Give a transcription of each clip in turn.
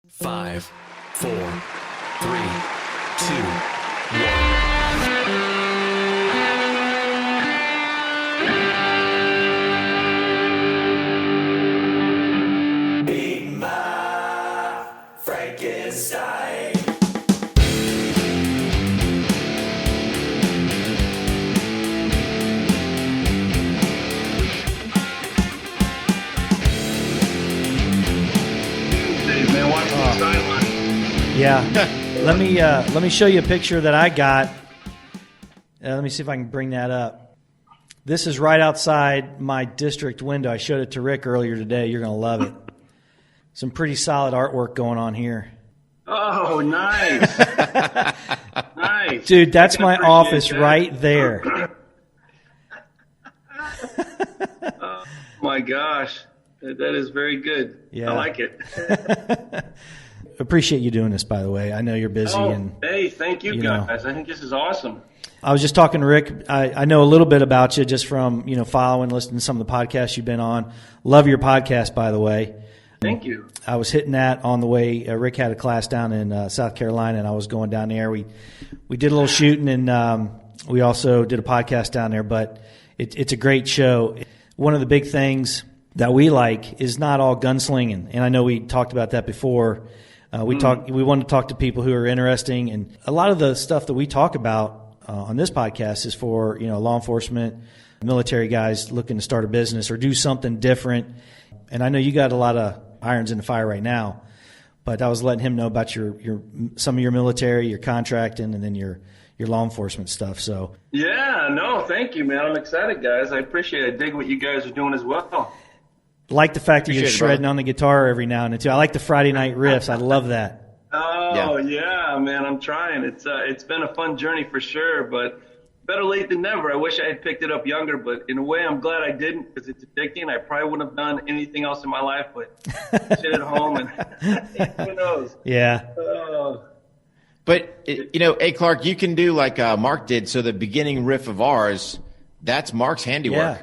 5, 4, 3, 2, 1. Be my Frankenstein. Man, watch the sideline. Yeah. let me show you a picture that I got. Let me see if I can bring that up. This is right outside my district window. I showed it to Rick earlier today. You're going to love it. Some pretty solid artwork going on here. Oh, nice. Nice. Dude, that's my office right there. Oh, my gosh. That is very good. Yeah. I like it. Appreciate you doing this, by the way. I know you're busy. Hey, thank you guys. I think this is awesome. I was just talking to Rick. I know a little bit about you just from, following, listening to some of the podcasts you've been on. Love your podcast, by the way. Thank you. I was hitting that on the way. Rick had a class down in South Carolina, and I was going down there. We did a little shooting, and we also did a podcast down there. But it's a great show. One of the big things that we like is not all gunslinging, and I know we talked about that before. We want to talk to people who are interesting, and a lot of the stuff that we talk about on this podcast is for law enforcement, military guys looking to start a business or do something different. And I know you got a lot of irons in the fire right now, but I was letting him know about your some of your military, your contracting, and then your law enforcement stuff. So yeah, no, thank you, man. I'm excited, guys. I appreciate it. I dig what you guys are doing as well. Like the fact that you're shredding on the guitar every now and then too. I like the Friday night riffs. I love that. Oh yeah, man. I'm trying. It's been a fun journey for sure, but better late than never. I wish I had picked it up younger, but in a way, I'm glad I didn't because it's addicting. I probably wouldn't have done anything else in my life but sit at home and who knows. Yeah. But hey Clark, you can do like Mark did. So the beginning riff of ours, that's Mark's handiwork.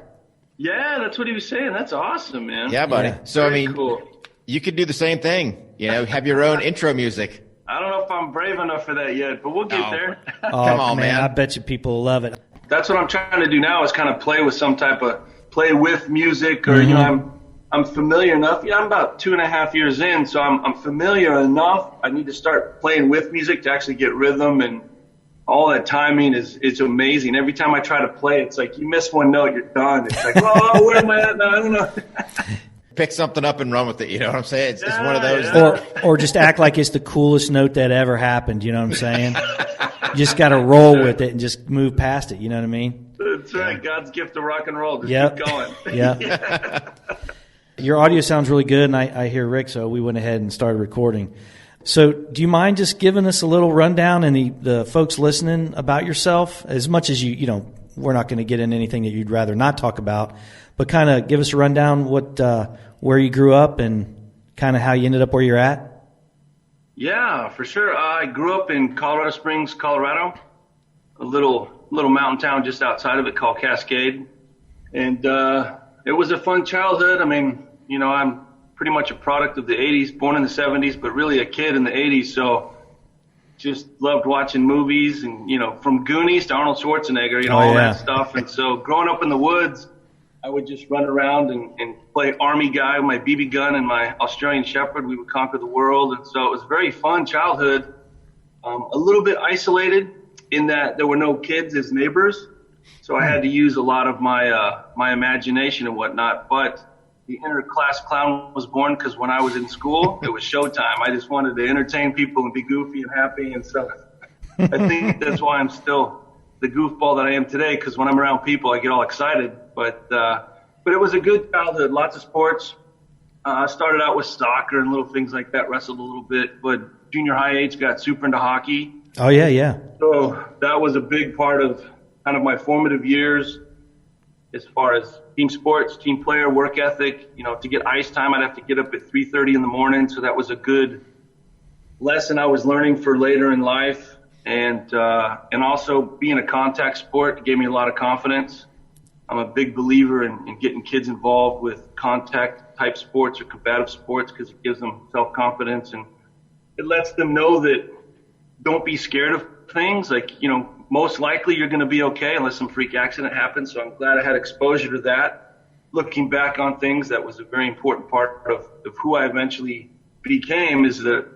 Yeah, that's what he was saying. That's awesome, man. Yeah, buddy. Yeah. So Very cool. You could do the same thing. Have your own intro music. I don't know if I'm brave enough for that yet, but we'll get there. Come on, man. I bet you people will love it. That's what I'm trying to do now is kind of play with some type of play with music or, I'm familiar enough. Yeah, I'm about 2.5 years in, so I'm familiar enough. I need to start playing with music to actually get rhythm, and all that timing is amazing. Every time I try to play, it's like you miss one note, you're done. It's like, oh, where am I at now? I don't know. Pick something up and run with it. You know what I'm saying? It's one of those. Or just act like it's the coolest note that ever happened. You know what I'm saying? You just got to roll with it and just move past it. You know what I mean? That's right. God's gift of rock and roll. Just keep going. Yeah. Your audio sounds really good, and I hear Rick, so we went ahead and started recording. So do you mind just giving us a little rundown and the folks listening about yourself? As much as we're not going to get into anything that you'd rather not talk about, but kind of give us a rundown where you grew up and kind of how you ended up where you're at. Yeah, for sure. I grew up in Colorado Springs, Colorado, a little mountain town just outside of it called Cascade. And it was a fun childhood. I mean, I'm pretty much a product of the 80s, born in the 70s, but really a kid in the 80s. So just loved watching movies and, from Goonies to Arnold Schwarzenegger, all that stuff. And so growing up in the woods, I would just run around and play army guy with my BB gun and my Australian Shepherd. We would conquer the world. And so it was a very fun childhood, a little bit isolated in that there were no kids as neighbors. So I had to use a lot of my imagination and whatnot. But the inner class clown was born because when I was in school, it was showtime. I just wanted to entertain people and be goofy and happy. And so I think that's why I'm still the goofball that I am today, because when I'm around people, I get all excited. But it was a good childhood, lots of sports. I started out with soccer and little things like that, wrestled a little bit. But junior high age, got super into hockey. Oh, yeah. So that was a big part of kind of my formative years as far as team sports, team player, work ethic. To get ice time, I'd have to get up at 3:30 in the morning. So that was a good lesson I was learning for later in life. And also being a contact sport gave me a lot of confidence. I'm a big believer in getting kids involved with contact type sports or combative sports because it gives them self-confidence and it lets them know that don't be scared of things. Like, you know, most likely you're going to be okay unless some freak accident happens. So I'm glad I had exposure to that. Looking back on things, that was a very important part of who I eventually became, is that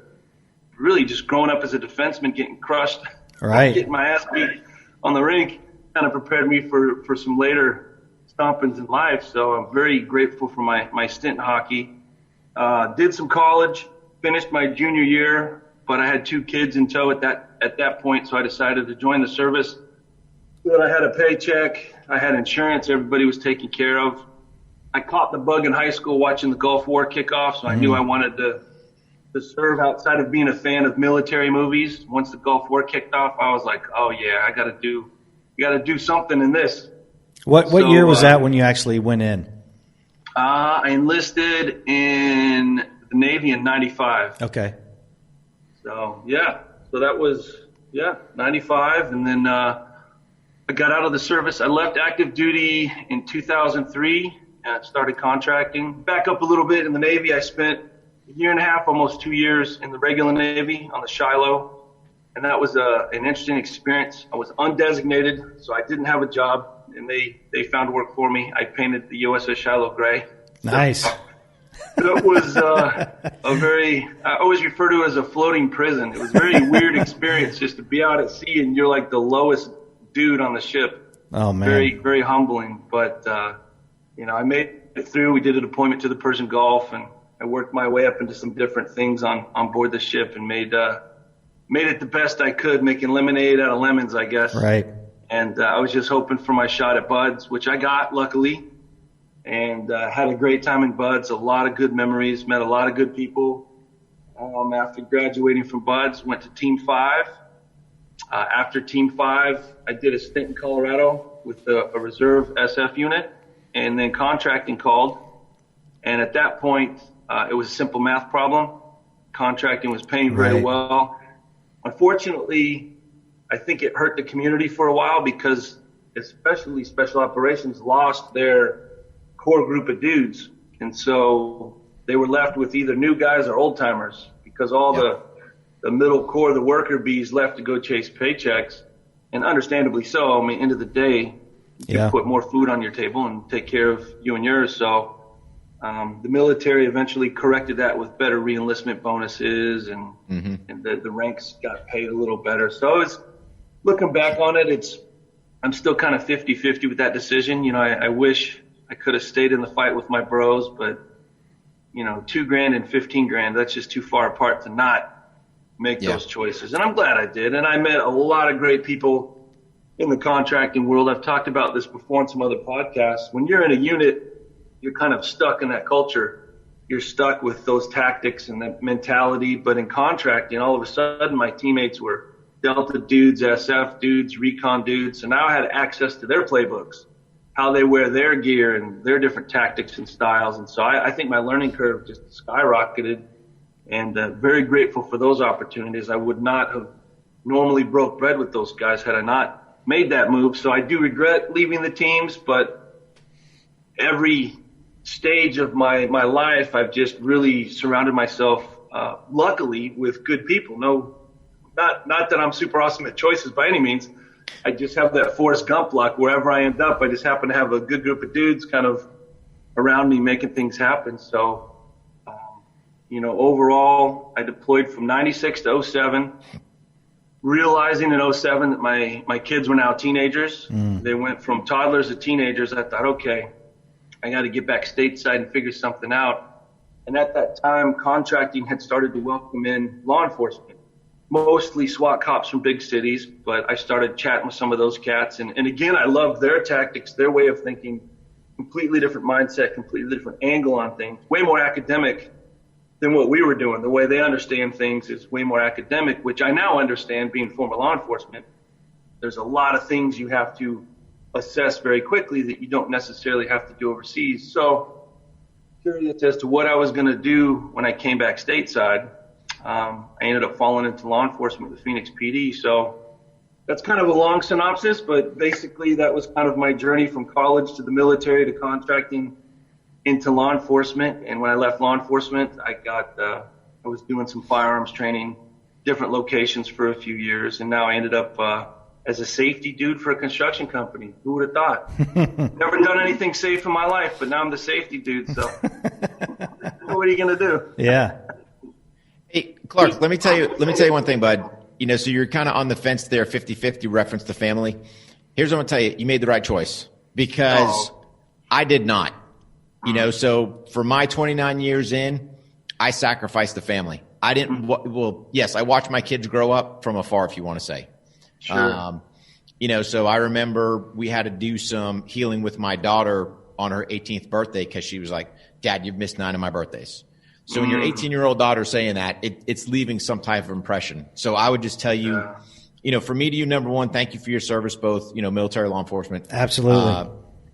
really just growing up as a defenseman, getting crushed, right, getting my ass beat on the rink, kind of prepared me for some later stompings in life. So I'm very grateful for my stint in hockey. Did some college, finished my junior year, but I had 2 kids in tow at that point, so I decided to join the service. But I had a paycheck, I had insurance, everybody was taken care of. I caught the bug in high school watching the Gulf War kick off, so I knew I wanted to serve outside of being a fan of military movies. Once the Gulf War kicked off, I was like, oh yeah, I gotta do something in this. What year was that when you actually went in? I enlisted in the Navy in 95. Okay. So that was 95, and then I got out of the service. I left active duty in 2003 and started contracting. Back up a little bit in the Navy, I spent a year and a half, almost 2 years in the regular Navy on the Shiloh, and that was an interesting experience. I was undesignated, so I didn't have a job, and they found work for me. I painted the USS Shiloh gray. Nice. That was I always refer to it as a floating prison. It was a very weird experience just to be out at sea and you're like the lowest dude on the ship. Oh, man. Very, very humbling. But, I made it through. We did a deployment to the Persian Gulf, and I worked my way up into some different things on board the ship and made it the best I could, making lemonade out of lemons, I guess. Right. And I was just hoping for my shot at BUD/S, which I got, luckily. And had a great time in BUD/S, a lot of good memories, met a lot of good people. After graduating from BUD/S, went to Team 5. After Team 5, I did a stint in Colorado with a reserve SF unit, and then contracting called. And at that point, it was a simple math problem. Contracting was paying very well. Unfortunately, I think it hurt the community for a while because especially Special Operations lost their core group of dudes. And so they were left with either new guys or old timers because all the middle core, the worker bees, left to go chase paychecks. And understandably so. I mean, end of the day, you put more food on your table and take care of you and yours. So the military eventually corrected that with better re-enlistment bonuses and the ranks got paid a little better. So it's, looking back on it, I'm still kind of 50-50 with that decision. You know, I wish I could have stayed in the fight with my bros, but $2,000 and $15,000, that's just too far apart to not make those choices. And I'm glad I did. And I met a lot of great people in the contracting world. I've talked about this before in some other podcasts. When you're in a unit, you're kind of stuck in that culture. You're stuck with those tactics and that mentality. But in contracting, all of a sudden my teammates were Delta dudes, SF dudes, recon dudes. So now I had access to their playbooks, how they wear their gear and their different tactics and styles. And so I think my learning curve just skyrocketed, and very grateful for those opportunities. I would not have normally broke bread with those guys had I not made that move. So I do regret leaving the teams, but every stage of my life, I've just really surrounded myself, luckily, with good people. Not that I'm super awesome at choices by any means. I just have that Forrest Gump luck. Wherever I end up, I just happen to have a good group of dudes kind of around me making things happen. So, overall, I deployed from 96 to 07, realizing in 07 that my kids were now teenagers. They went from toddlers to teenagers. I thought, okay, I got to get back stateside and figure something out. And at that time, contracting had started to welcome in law enforcement, mostly SWAT cops from big cities, but I started chatting with some of those cats. And again, I loved their tactics, their way of thinking, completely different mindset, completely different angle on things, way more academic than what we were doing. The way they understand things is way more academic, which I now understand being former law enforcement. There's a lot of things you have to assess very quickly that you don't necessarily have to do overseas. So curious as to what I was going to do when I came back stateside. I ended up falling into law enforcement with Phoenix PD. So that's kind of a long synopsis, but basically that was kind of my journey from college to the military to contracting into law enforcement. And when I left law enforcement, I I was doing some firearms training, different locations for a few years, and now I ended up as a safety dude for a construction company. Who would have thought? Never done anything safe in my life, but now I'm the safety dude. So what are you gonna do? Yeah. Hey, Clark, let me tell you one thing, bud. So you're kind of on the fence there, 50-50 reference to family. Here's what I'm going to tell you. You made the right choice because I did not. So for my 29 years in, I sacrificed the family. I didn't, well, yes, I watched my kids grow up from afar, if you want to say. Sure. So I remember we had to do some healing with my daughter on her 18th birthday because she was like, Dad, you've missed 9 of my birthdays. So when your 18-year-old daughter saying that, it's leaving some type of impression. So I would just tell you, for me to you, number one, thank you for your service, both, military, law enforcement. Absolutely.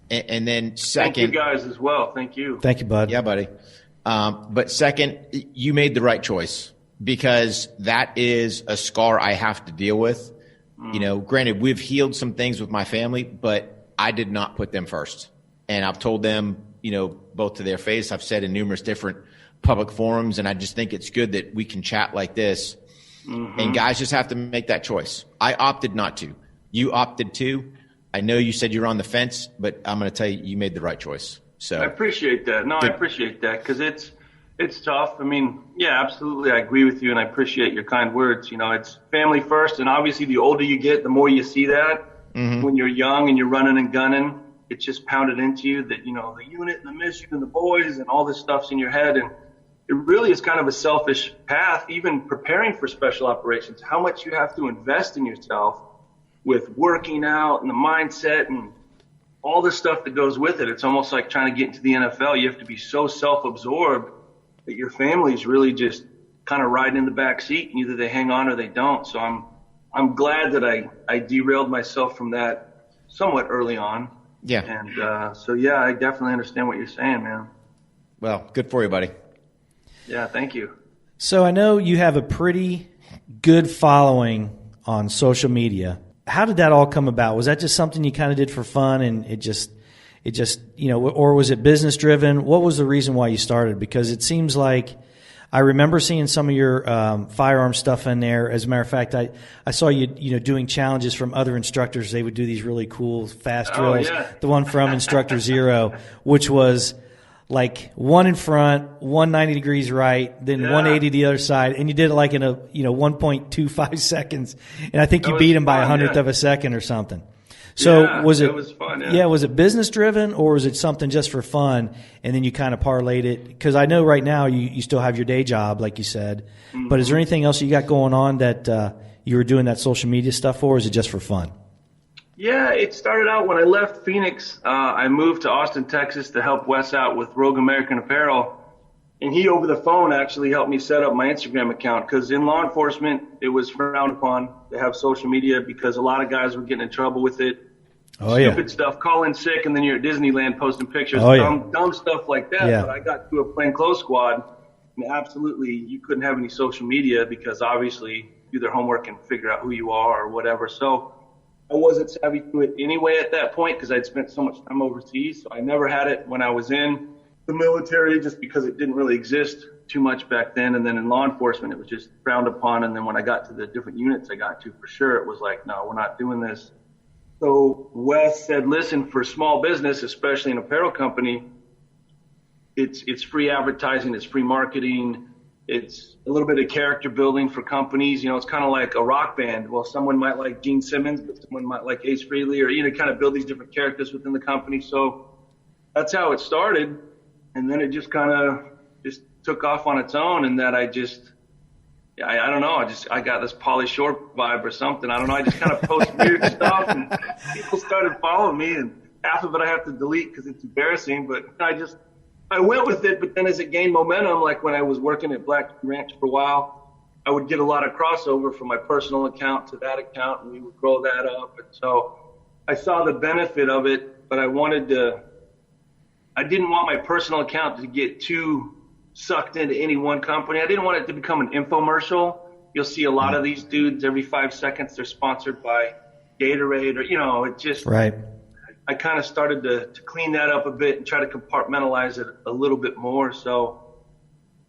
And then second. Thank you guys as well. Thank you. Thank you, bud. Yeah, buddy. But second, you made the right choice because that is a scar I have to deal with. Granted, we've healed some things with my family, but I did not put them first. And I've told them, both to their face, I've said in numerous different public forums, and I just think it's good that we can chat like this. And guys just have to make that choice. I opted not to. You opted to. I know you said you're on the fence, but I'm going to tell you, you made the right choice. So I appreciate that. No, I appreciate that because it's tough. I mean, yeah, absolutely. I agree with you, and I appreciate your kind words. It's family first, and obviously the older you get, the more you see that. When you're young and you're running and gunning, it's just pounded into you that, the unit and the mission and the boys and all this stuff's in your head. And it really is kind of a selfish path, even preparing for special operations, how much you have to invest in yourself with working out and the mindset and all the stuff that goes with it. It's almost like trying to get into the NFL. You have to be so self-absorbed that your family's really just kind of riding in the back seat, and either they hang on or they don't. So I'm glad that I derailed myself from that somewhat early on. Yeah. And so, yeah, I definitely understand what you're saying, man. Well, good for you, buddy. Yeah, thank you. So I know you have a pretty good following on social media. How did that all come about? Was that just something you kind of did for fun, and it just or was it business driven? What was the reason why you started? Because it seems like I remember seeing some of your firearm stuff in there. As a matter of fact, I saw you doing challenges from other instructors. They would do these really cool fast drills. Yeah. The one from Instructor Zero, which was like one in front, 190 degrees right, then 180 the other side, and you did it like in a 1.25 seconds, and I think you beat him by a hundredth of a second or something. So was it fun, was it business driven, or was it something just for fun, and then you kind of parlayed it? Because I know right now you still have your day job, like you said, but is there anything else you got going on that you were doing that social media stuff for, or is it just for fun? Yeah, it started out when I left Phoenix. I moved to Austin, Texas to help Wes out with Rogue American Apparel. And he, over the phone, actually helped me set up my Instagram account because in law enforcement, it was frowned upon to have social media because a lot of guys were getting in trouble with it. Oh, Stupid stuff, call in sick, and then you're at Disneyland posting pictures. Dumb stuff like that. Yeah. But I got to a plainclothes squad, and absolutely you couldn't have any social media because obviously do their homework and figure out who you are or whatever. So I wasn't savvy to it anyway at that point because I'd spent so much time overseas. So I never had it when I was in the military just because it didn't really exist too much back then. And then in law enforcement, it was just frowned upon. And then when I got to the different units I got to, for sure, it was like, no, we're not doing this. So Wes said, listen, for small business, especially an apparel company, it's free advertising, it's free marketing. It's a little bit of character building for companies. It's kind of like a rock band. Well, someone might like Gene Simmons, but someone might like Ace Frehley, or, kind of build these different characters within the company. So that's how it started. And then it just kind of just took off on its own. And that I don't know. I got this Pauly Shore vibe or something. I don't know. I just kind of post weird stuff and people started following me, and half of it I have to delete because it's embarrassing, but I went with it. But then as it gained momentum, like when I was working at Black Ranch for a while, I would get a lot of crossover from my personal account to that account, and we would grow that up. And so I saw the benefit of it, but I didn't want my personal account to get too sucked into any one company. I didn't want it to become an infomercial. You'll see a lot of these dudes every 5 seconds, they're sponsored by Gatorade or, it just, right. I kind of started to clean that up a bit and try to compartmentalize it a little bit more. So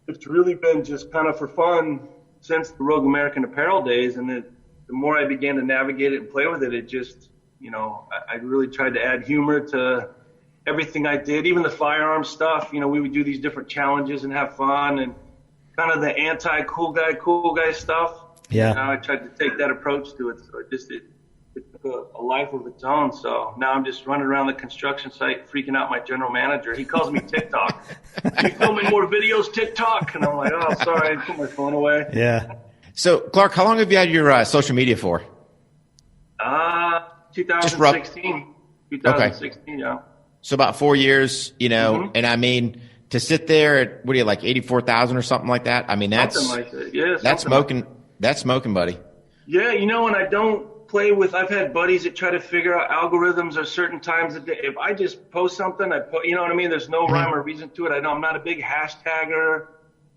it's really been just kind of for fun since the Rogue American Apparel days. And the more I began to navigate it and play with it, it just, I really tried to add humor to everything I did, even the firearms stuff. We would do these different challenges and have fun, and kind of the anti-cool guy stuff. Yeah. I tried to take that approach to it. So it took a life of its own. So now I'm just running around the construction site freaking out my general manager. He calls me TikTok. You filming more videos, TikTok? And I'm like, oh, sorry, I put my phone away. Yeah. So, Clark, how long have you had your social media for? 2016. 2016, yeah. So about 4 years, Mm-hmm. and I mean, to sit there at, what are you, like 84,000 or something like that? I mean, that's something like that. Yeah, that's smoking. That's smoking, buddy. Yeah, and I don't play with. I've had buddies that try to figure out algorithms or certain times of day. If I just post something, you know what I mean. There's no rhyme or reason to it. I know I'm not a big hashtagger.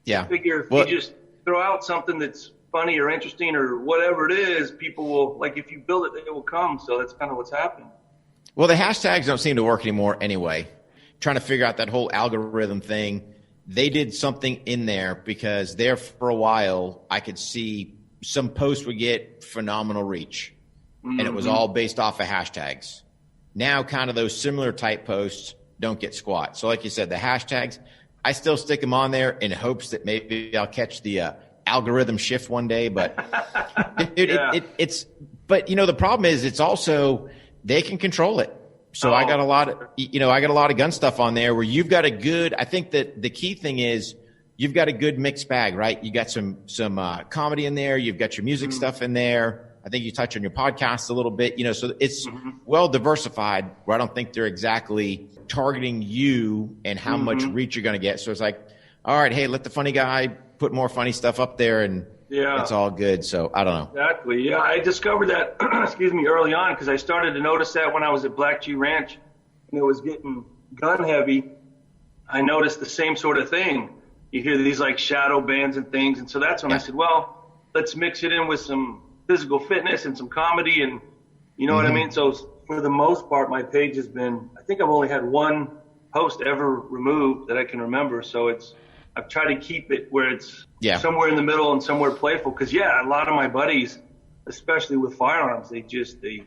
Yeah. I figure if you just throw out something that's funny or interesting or whatever it is, people will, like, if you build it, they will come. So that's kind of what's happening. Well, the hashtags don't seem to work anymore anyway. Trying to figure out that whole algorithm thing. They did something in there because there for a while I could see some posts would get phenomenal reach, and it was all based off of hashtags. Now kind of those similar type posts don't get squat. So like you said, the hashtags, I still stick them on there in hopes that maybe I'll catch the algorithm shift one day. But it's the problem is it's also they can control it. So I got a lot of gun stuff on there where you've got I think that the key thing is you've got a good mixed bag, right? You got some comedy in there. You've got your music stuff in there. I think you touch on your podcast a little bit, so it's well diversified where I don't think they're exactly targeting you and how much reach you're going to get. So it's like, all right, hey, let the funny guy put more funny stuff up there and it's all good. So I don't know. Exactly. Yeah. I discovered that, early on because I started to notice that when I was at Black G Ranch and it was getting gun heavy. I noticed the same sort of thing. You hear these like shadow bands and things. And so that's when I said, well, let's mix it in with some physical fitness and some comedy and you know what I mean? So for the most part, my page has been, I think I've only had one post ever removed that I can remember. So I've tried to keep it where it's somewhere in the middle and somewhere playful. Cause a lot of my buddies, especially with firearms, they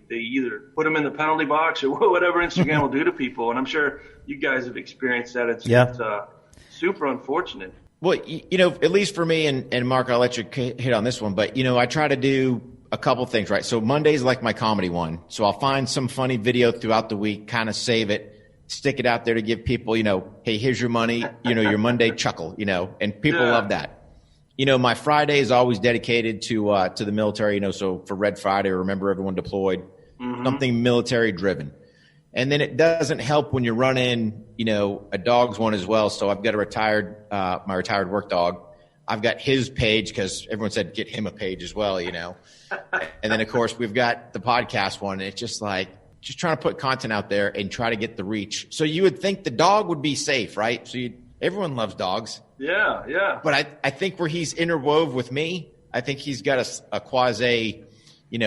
either put them in the penalty box or whatever Instagram will do to people. And I'm sure you guys have experienced that. It's super unfortunate. Well, at least for me, and Mark, I'll let you hit on this one, but, I try to do a couple things, right? So Monday's like my comedy one. So I'll find some funny video throughout the week, kind of save it, stick it out there to give people, hey, here's your money, your Monday chuckle, and people love that. My Friday is always dedicated to the military, so for Red Friday, Remember Everyone Deployed, something military driven. And then it doesn't help when you're running, a dog's one as well. So I've got my retired work dog. I've got his page because everyone said get him a page as well, And then, of course, we've got the podcast one. And it's just like just trying to put content out there and try to get the reach. So you would think the dog would be safe, right? So everyone loves dogs. Yeah, yeah. But I think where he's interwove with me, I think he's got a quasi,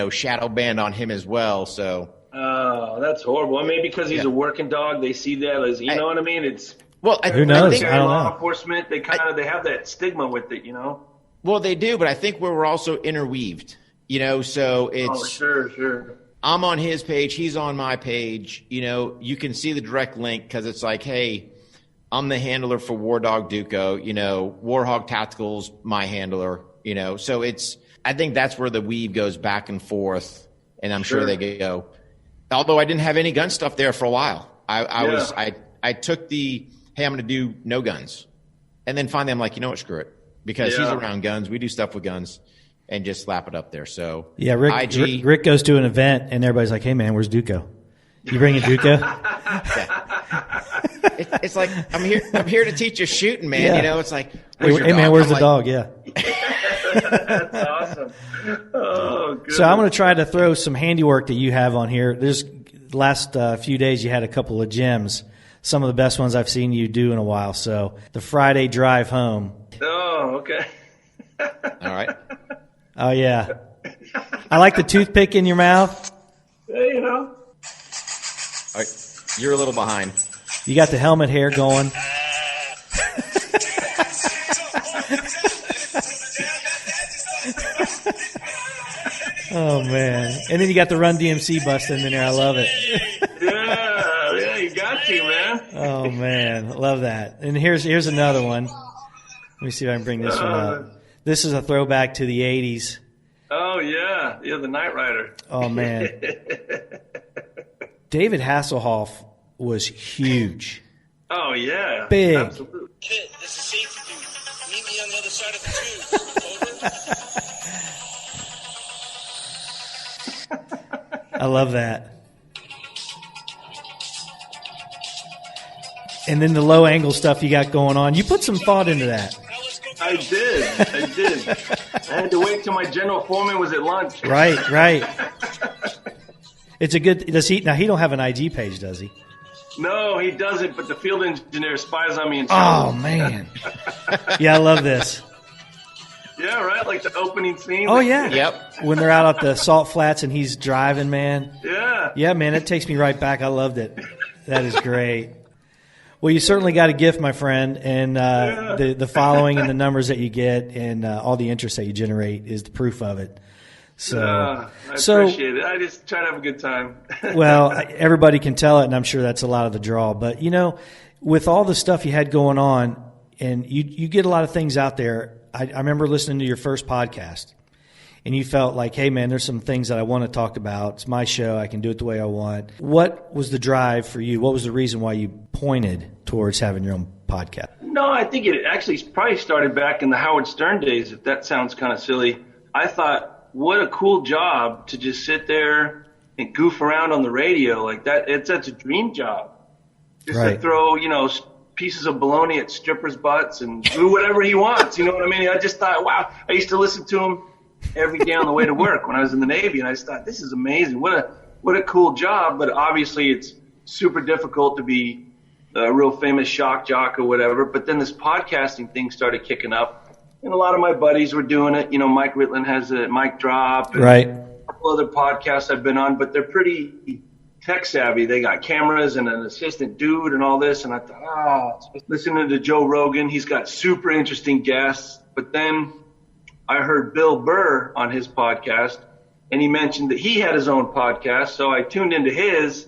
shadow band on him as well. So. Oh, that's horrible. I mean, because he's a working dog, they see that as, you know what I mean? It's who knows? I don't know. Law enforcement, they they have that stigma with it, Well, they do, but I think we're also interweaved, so it's. Oh, sure. I'm on his page. He's on my page. You can see the direct link because it's like, hey, I'm the handler for War Dog Duco, Warhog Tactical's my handler, so I think that's where the weave goes back and forth, and I'm sure they go. Although I didn't have any gun stuff there for a while. I took hey, I'm going to do no guns. And then finally I'm like, screw it. Because he's around guns. We do stuff with guns and just slap it up there. So Rick goes to an event and everybody's like, hey man, where's Duco? You bringing Duco? It's like, I'm here to teach you shooting, man. It's like, hey man, where's the dog? Yeah. That's awesome. Oh, good. So I'm going to try to throw some handiwork that you have on here. There's last few days you had a couple of gems, some of the best ones I've seen you do in a while. So the Friday drive home. Oh, okay. All right. Oh yeah. I like the toothpick in your mouth. Hey, All right. You're a little behind. You got the helmet hair going. Oh man! And then you got the Run DMC busting in there. I love it. Yeah, you got to, man. Oh man, love that. And here's another one. Let me see if I can bring this one up. This is a throwback to the '80s. Oh yeah, the Knight Rider. Oh man, David Hasselhoff was huge. Oh yeah, Big. Absolutely. Kid, this is safety duty. Meet me on the other side of the tube. Over. I love that. And then the low angle stuff you got going on. You put some thought into that. Now let's go. I did. I had to wait till my general foreman was at lunch. Right. It's a good. Does he? Now he don't have an IG page, does he? No, he doesn't. But the field engineer spies on me and Oh man. Yeah, I love this. Yeah, right. Like the opening scene. Oh yeah. Yep. When they're out at the salt flats and he's driving, man. Yeah. Yeah, man, it takes me right back. I loved it. That is great. Well, you certainly got a gift, my friend, and the following and the numbers that you get and all the interest that you generate is the proof of it. So, I appreciate it. I just try to have a good time. well, everybody can tell it, and I'm sure that's a lot of the draw. But, with all the stuff you had going on, and you get a lot of things out there. I remember listening to your first podcast, and you felt like, hey, man, there's some things that I want to talk about. It's my show. I can do it the way I want. What was the drive for you? What was the reason why you pointed towards having your own podcast? No, I think it actually probably started back in the Howard Stern days, if that sounds kind of silly. I thought, what a cool job to just sit there and goof around on the radio like that. That's a dream job. Just Right. to throw, pieces of bologna at strippers' butts and do whatever he wants. You know what I mean? I just thought, wow. I used to listen to him every day on the way to work when I was in the Navy, and I just thought, this is amazing. What a cool job. But obviously it's super difficult to be a real famous shock jock or whatever. But then this podcasting thing started kicking up. And a lot of my buddies were doing it. Mike Ritland has a Mic Drop. And Right. a couple other podcasts I've been on, but they're pretty tech savvy. They got cameras and an assistant dude and all this. And I thought, listening to Joe Rogan, he's got super interesting guests. But then I heard Bill Burr on his podcast, and he mentioned that he had his own podcast. So I tuned into his,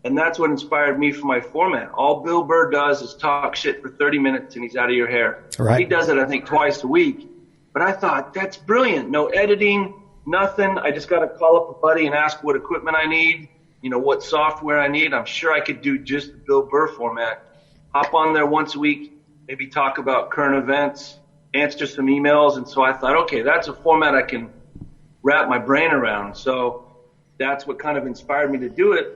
and that's what inspired me for my format. All Bill Burr does is talk shit for 30 minutes, and he's out of your hair. Right. He does it, I think, twice a week. But I thought, that's brilliant. No editing, nothing. I just got to call up a buddy and ask what equipment I need, what software I need. I'm sure I could do just the Bill Burr format. Hop on there once a week, maybe talk about current events, answer some emails. And so I thought, okay, that's a format I can wrap my brain around. So that's what kind of inspired me to do it.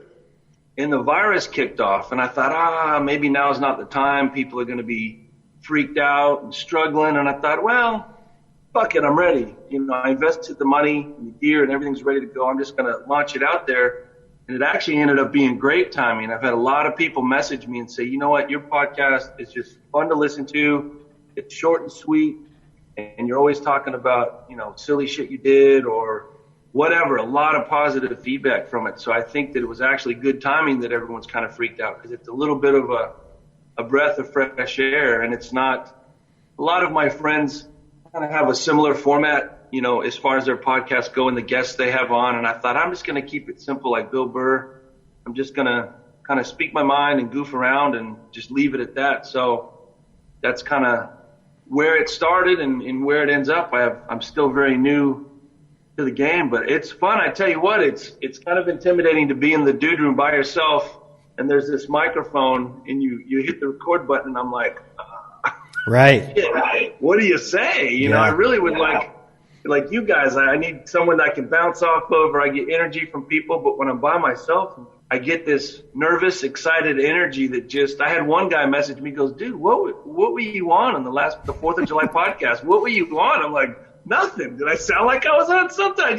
And the virus kicked off, and I thought, maybe now's not the time. People are going to be freaked out and struggling. And I thought, well, fuck it, I'm ready. I invested the money and the gear and everything's ready to go. I'm just going to launch it out there. And it actually ended up being great timing. I've had a lot of people message me and say, you know what, your podcast is just fun to listen to. It's short and sweet, and you're always talking about, silly shit you did or whatever. A lot of positive feedback from it. So I think that it was actually good timing that everyone's kind of freaked out, because it's a little bit of a breath of fresh air. And it's not, a lot of my friends kind of have a similar format, as far as their podcasts go and the guests they have on. And I thought, I'm just going to keep it simple like Bill Burr. I'm just going to kind of speak my mind and goof around and just leave it at that. So that's kind of where it started and where it ends up. I'm still very new to the game, but it's fun. I tell you what, it's kind of intimidating to be in the dude room by yourself, and there's this microphone, and you hit the record button, and I'm like, Right. yeah, what do you say? I really would like you guys. I need someone that I can bounce off of, or I get energy from people. But when I'm by myself, I get this nervous, excited energy that just. I had one guy message me, goes, "Dude, what were you on the 4th of July podcast? What were you on?" I'm like, nothing. Did I sound like I was on something?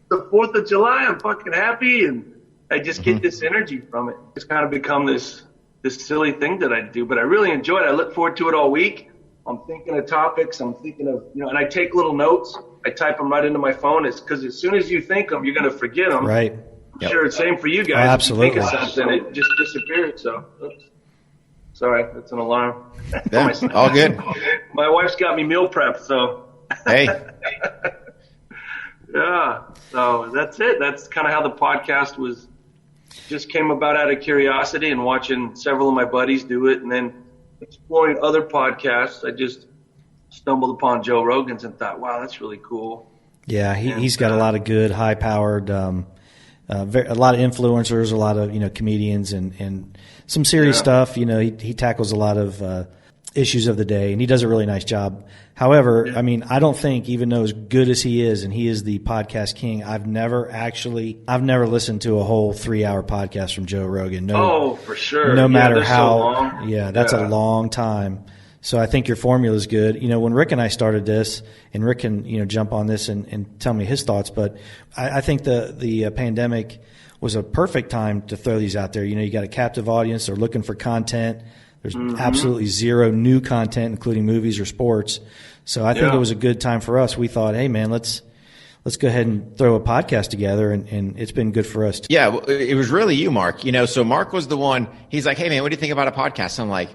The 4th of July, I'm fucking happy, and I just get this energy from it. It's kind of become this silly thing that I do, but I really enjoy it. I look forward to it all week. I'm thinking of topics. I'm thinking of, and I take little notes. I type them right into my phone. It's because as soon as you think them, you're going to forget them. Right. I'm sure it's same for you guys. Oh, absolutely. If you think of something, it just disappeared. So, oops. Sorry, that's an alarm. Yeah, all good. My wife's got me meal prepped, so. Hey, Yeah. So that's it. That's kind of how the podcast just came about out of curiosity and watching several of my buddies do it, and then exploring other podcasts. I just stumbled upon Joe Rogan's and thought, wow, that's really cool. Yeah, he's got a lot of good, high-powered, a lot of influencers, a lot of comedians, and some serious stuff. He tackles a lot of issues of the day, and he does a really nice job. However, I mean, I don't think, even though as good as he is, and he is the podcast king, I've never listened to a whole 3-hour podcast from Joe Rogan. No, for sure. No matter how, so long. That's a long time. So I think your formula is good. When Rick and I started this, and Rick can jump on this and tell me his thoughts, but I think the pandemic was a perfect time to throw these out there. You got a captive audience; they're looking for content. There's absolutely zero new content, including movies or sports. So I think it was a good time for us. We thought, hey man, let's go ahead and throw a podcast together, and it's been good for us. Yeah, well, it was really you, Mark. So Mark was the one. He's like, hey man, what do you think about a podcast? I'm like,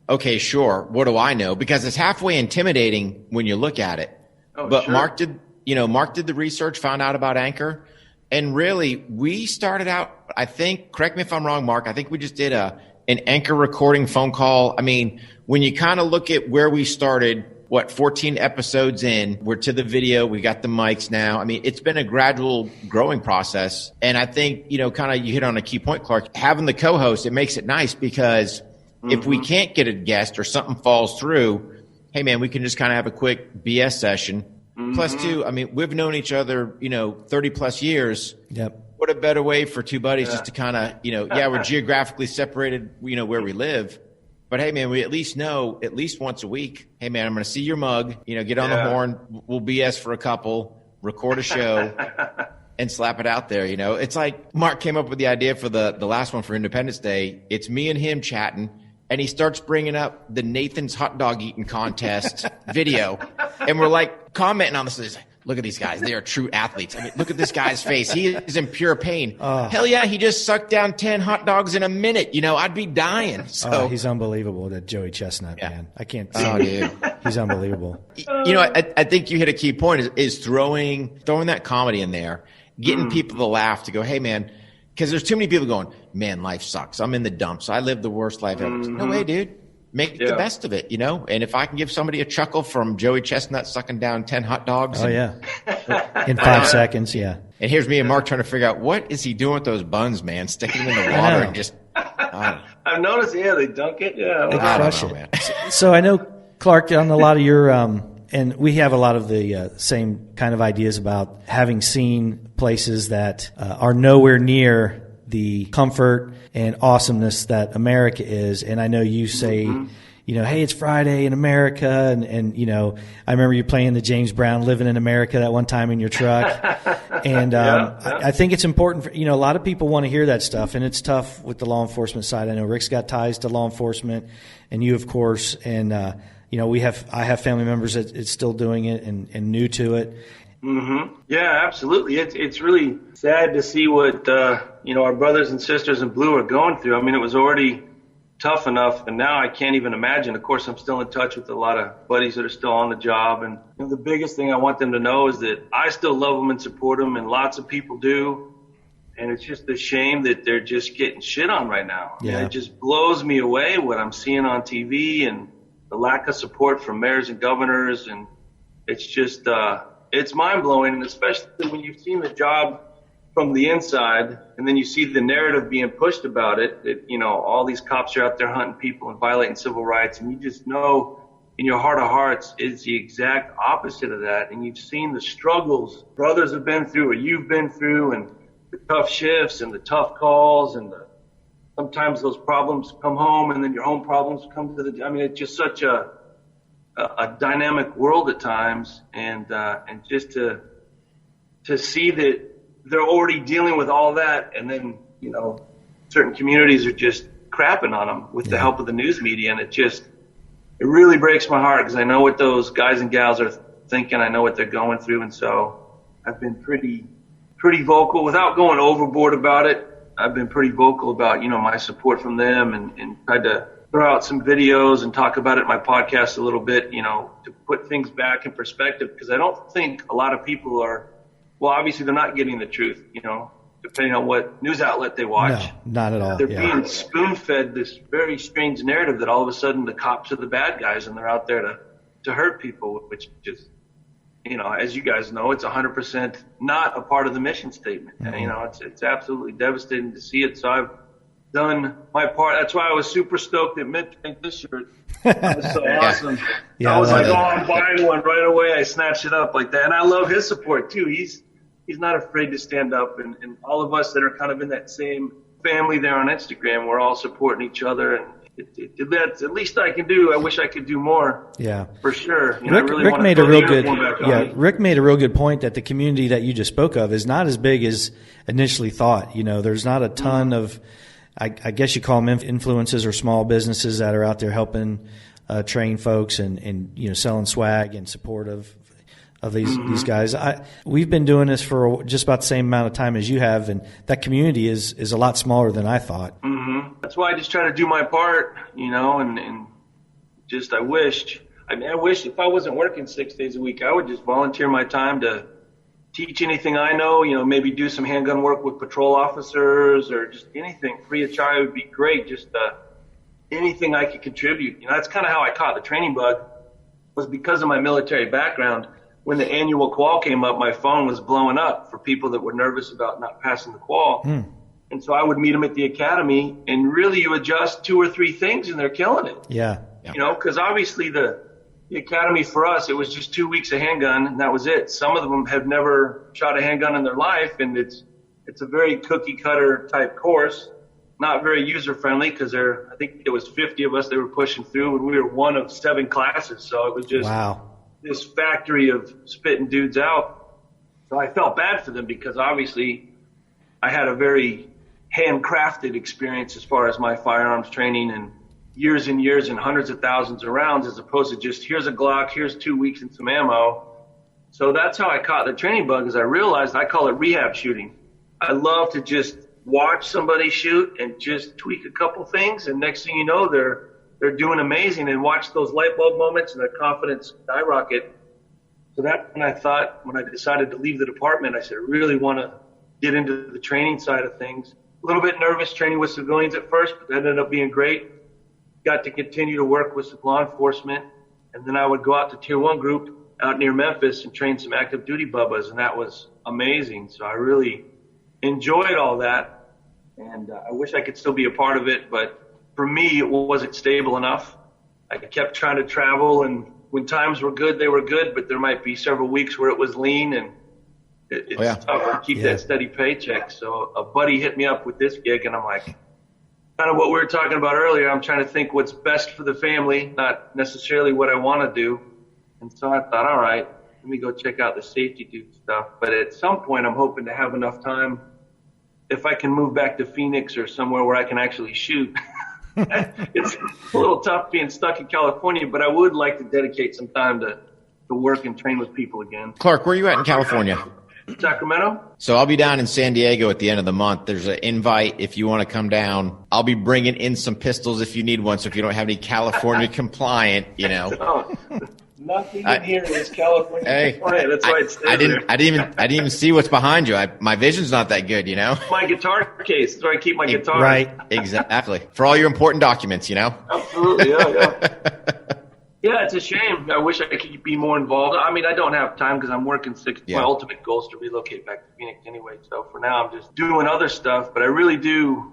okay, sure. What do I know? Because it's halfway intimidating when you look at it. But sure. Mark did the research, found out about Anchor. And really, we started out, I think, correct me if I'm wrong, Mark, I think we just did an Anchor recording phone call. I mean, when you kind of look at where we started, 14 episodes in, we're to the video, we got the mics now. I mean, it's been a gradual growing process. And I think, kind of you hit on a key point, Clark. Having the co-host, it makes it nice because if we can't get a guest or something falls through, hey man, we can just kind of have a quick BS session. Plus two, I mean, we've known each other, 30 plus years. Yep. What a better way for two buddies just to kind of, we're geographically separated, where we live. But hey man, we at least know at least once a week, hey man, I'm going to see your mug, get on the horn. We'll BS for a couple, record a show and slap it out there. It's like Mark came up with the idea for the last one for Independence Day. It's me and him chatting. And he starts bringing up the Nathan's hot dog eating contest video. And we're like commenting on this. Like, look at these guys. They are true athletes. I mean, look at this guy's face. He is in pure pain. Hell yeah. He just sucked down 10 hot dogs in a minute. I'd be dying. So he's unbelievable, that Joey Chestnut, man. I can't. Dude. He's unbelievable. I think you hit a key point is throwing that comedy in there, getting people to laugh, to go, hey man, because there's too many people going, man, life sucks. I'm in the dumps. I live the worst life ever. No way, dude. Make the best of it, And if I can give somebody a chuckle from Joey Chestnut sucking down 10 hot dogs. Oh, yeah. In 5 seconds, yeah. And here's me and Mark trying to figure out, what is he doing with those buns, man? Sticking them in the water and just. I've noticed, they dunk it. Yeah. They crush it. Man. So I know, Clark, on a lot of your and we have a lot of the same kind of ideas about having seen places that are nowhere near the comfort and awesomeness that America is. And I know you say, hey, it's Friday in America. And I remember you playing the James Brown Living in America that one time in your truck. And I think it's important for, a lot of people want to hear that stuff. And it's tough with the law enforcement side. I know Rick's got ties to law enforcement, and you, of course. And, I have family members that's still doing it and new to it. Yeah, absolutely. It's really sad to see what, our brothers and sisters in blue are going through. I mean, it was already tough enough, and now I can't even imagine. Of course, I'm still in touch with a lot of buddies that are still on the job. And the biggest thing I want them to know is that I still love them and support them, and lots of people do. And it's just a shame that they're just getting shit on right now. Yeah. It just blows me away what I'm seeing on TV and the lack of support from mayors and governors. And it's just, it's mind-blowing, and especially when you've seen the job from the inside, and then you see the narrative being pushed about it, that, all these cops are out there hunting people and violating civil rights, and you just know in your heart of hearts it's the exact opposite of that. And you've seen the struggles brothers have been through, or you've been through, and the tough shifts and the tough calls, and sometimes those problems come home, and then your home problems come to it's just such a dynamic world at times, and just to see that they're already dealing with all that, and then certain communities are just crapping on them with the help of the news media, and it really breaks my heart, because I know what those guys and gals are thinking. I know what they're going through, and so I've been pretty vocal without going overboard about it. I've been pretty vocal about my support from them, and tried to throw out some videos and talk about it in my podcast a little bit, to put things back in perspective, because I don't think a lot of people are well, obviously they're not getting the truth, depending on what news outlet they watch. No, not at all. They're Yeah. being spoon-fed this very strange narrative that all of a sudden the cops are the bad guys and they're out there to hurt people, which is, as you guys know, it's 100% not a part of the mission statement. Mm-hmm. It's absolutely devastating to see it. So I've done my part. That's why I was super stoked that Mitt made this shirt. That was so awesome. Yeah, I was I like, love oh, it. I'm buying one right away. I snatched it up like that. And I love his support too. He's not afraid to stand up. And all of us that are kind of in that same family there on Instagram, we're all supporting each other. And that's at least I can do. I wish I could do more. Yeah. For sure. I Rick, really Rick want to made a throw real the good uniform back on. Rick made a real good point that the community that you just spoke of is not as big as initially thought. There's not a ton of, I guess you call them influences or small businesses that are out there helping train folks and selling swag in support of these guys. We've been doing this for just about the same amount of time as you have, and that community is a lot smaller than I thought. That's why I just try to do my part, and just I wish if I wasn't working 6 days a week, I would just volunteer my time to teach anything I know, maybe do some handgun work with patrol officers or just anything free of charge would be great. Just anything I could contribute. That's kind of how I caught the training bug, was because of my military background. When the annual qual came up, my phone was blowing up for people that were nervous about not passing the qual. And so I would meet them at the academy, and really you adjust 2 or 3 things and they're killing it. Yeah. Because obviously the academy for us, it was just 2 weeks of handgun and that was it. Some of them have never shot a handgun in their life, and it's a very cookie cutter type course, not very user friendly because I think it was 50 of us they were pushing through, and we were one of 7 classes. So it was just this factory of spitting dudes out. So I felt bad for them because obviously I had a very handcrafted experience as far as my firearms training and years and hundreds of thousands of rounds, as opposed to just here's a Glock, here's 2 weeks and some ammo. So that's how I caught the training bug, is I realized I call it rehab shooting. I love to just watch somebody shoot and just tweak a couple things, and next thing you know, they're doing amazing, and watch those light bulb moments and their confidence skyrocket. So that's when I thought, when I decided to leave the department, I said, I really want to get into the training side of things. A little bit nervous training with civilians at first, but that ended up being great. Got to continue to work with some law enforcement, and then I would go out to Tier 1 group out near Memphis and train some active duty bubbas, and that was amazing. So I really enjoyed all that, and I wish I could still be a part of it, but for me, it wasn't stable enough. I kept trying to travel, and when times were good, they were good, but there might be several weeks where it was lean, and it's tough to keep that steady paycheck. So a buddy hit me up with this gig, and I'm like, kind of what we were talking about earlier, I'm trying to think what's best for the family, not necessarily what I want to do. And so I thought, all right, let me go check out the safety dude stuff. But at some point, I'm hoping to have enough time, if I can move back to Phoenix or somewhere where I can actually shoot. It's a little tough being stuck in California, but I would like to dedicate some time to work and train with people again. Clark, where are you at in California? Sacramento? So I'll be down in San Diego at the end of the month. There's an invite if you want to come down. I'll be bringing in some pistols if you need one. So if you don't have any California compliant, No, nothing in here is California. Hey, right, that's why it's I didn't even see what's behind you. My vision's not that good, My guitar case. That's where I keep my guitar. Right. Exactly. For all your important documents, Absolutely, yeah. Yeah, it's a shame. I wish I could be more involved. I mean, I don't have time because I'm working 6. Yeah. My ultimate goal is to relocate back to Phoenix anyway. So for now, I'm just doing other stuff. But I really do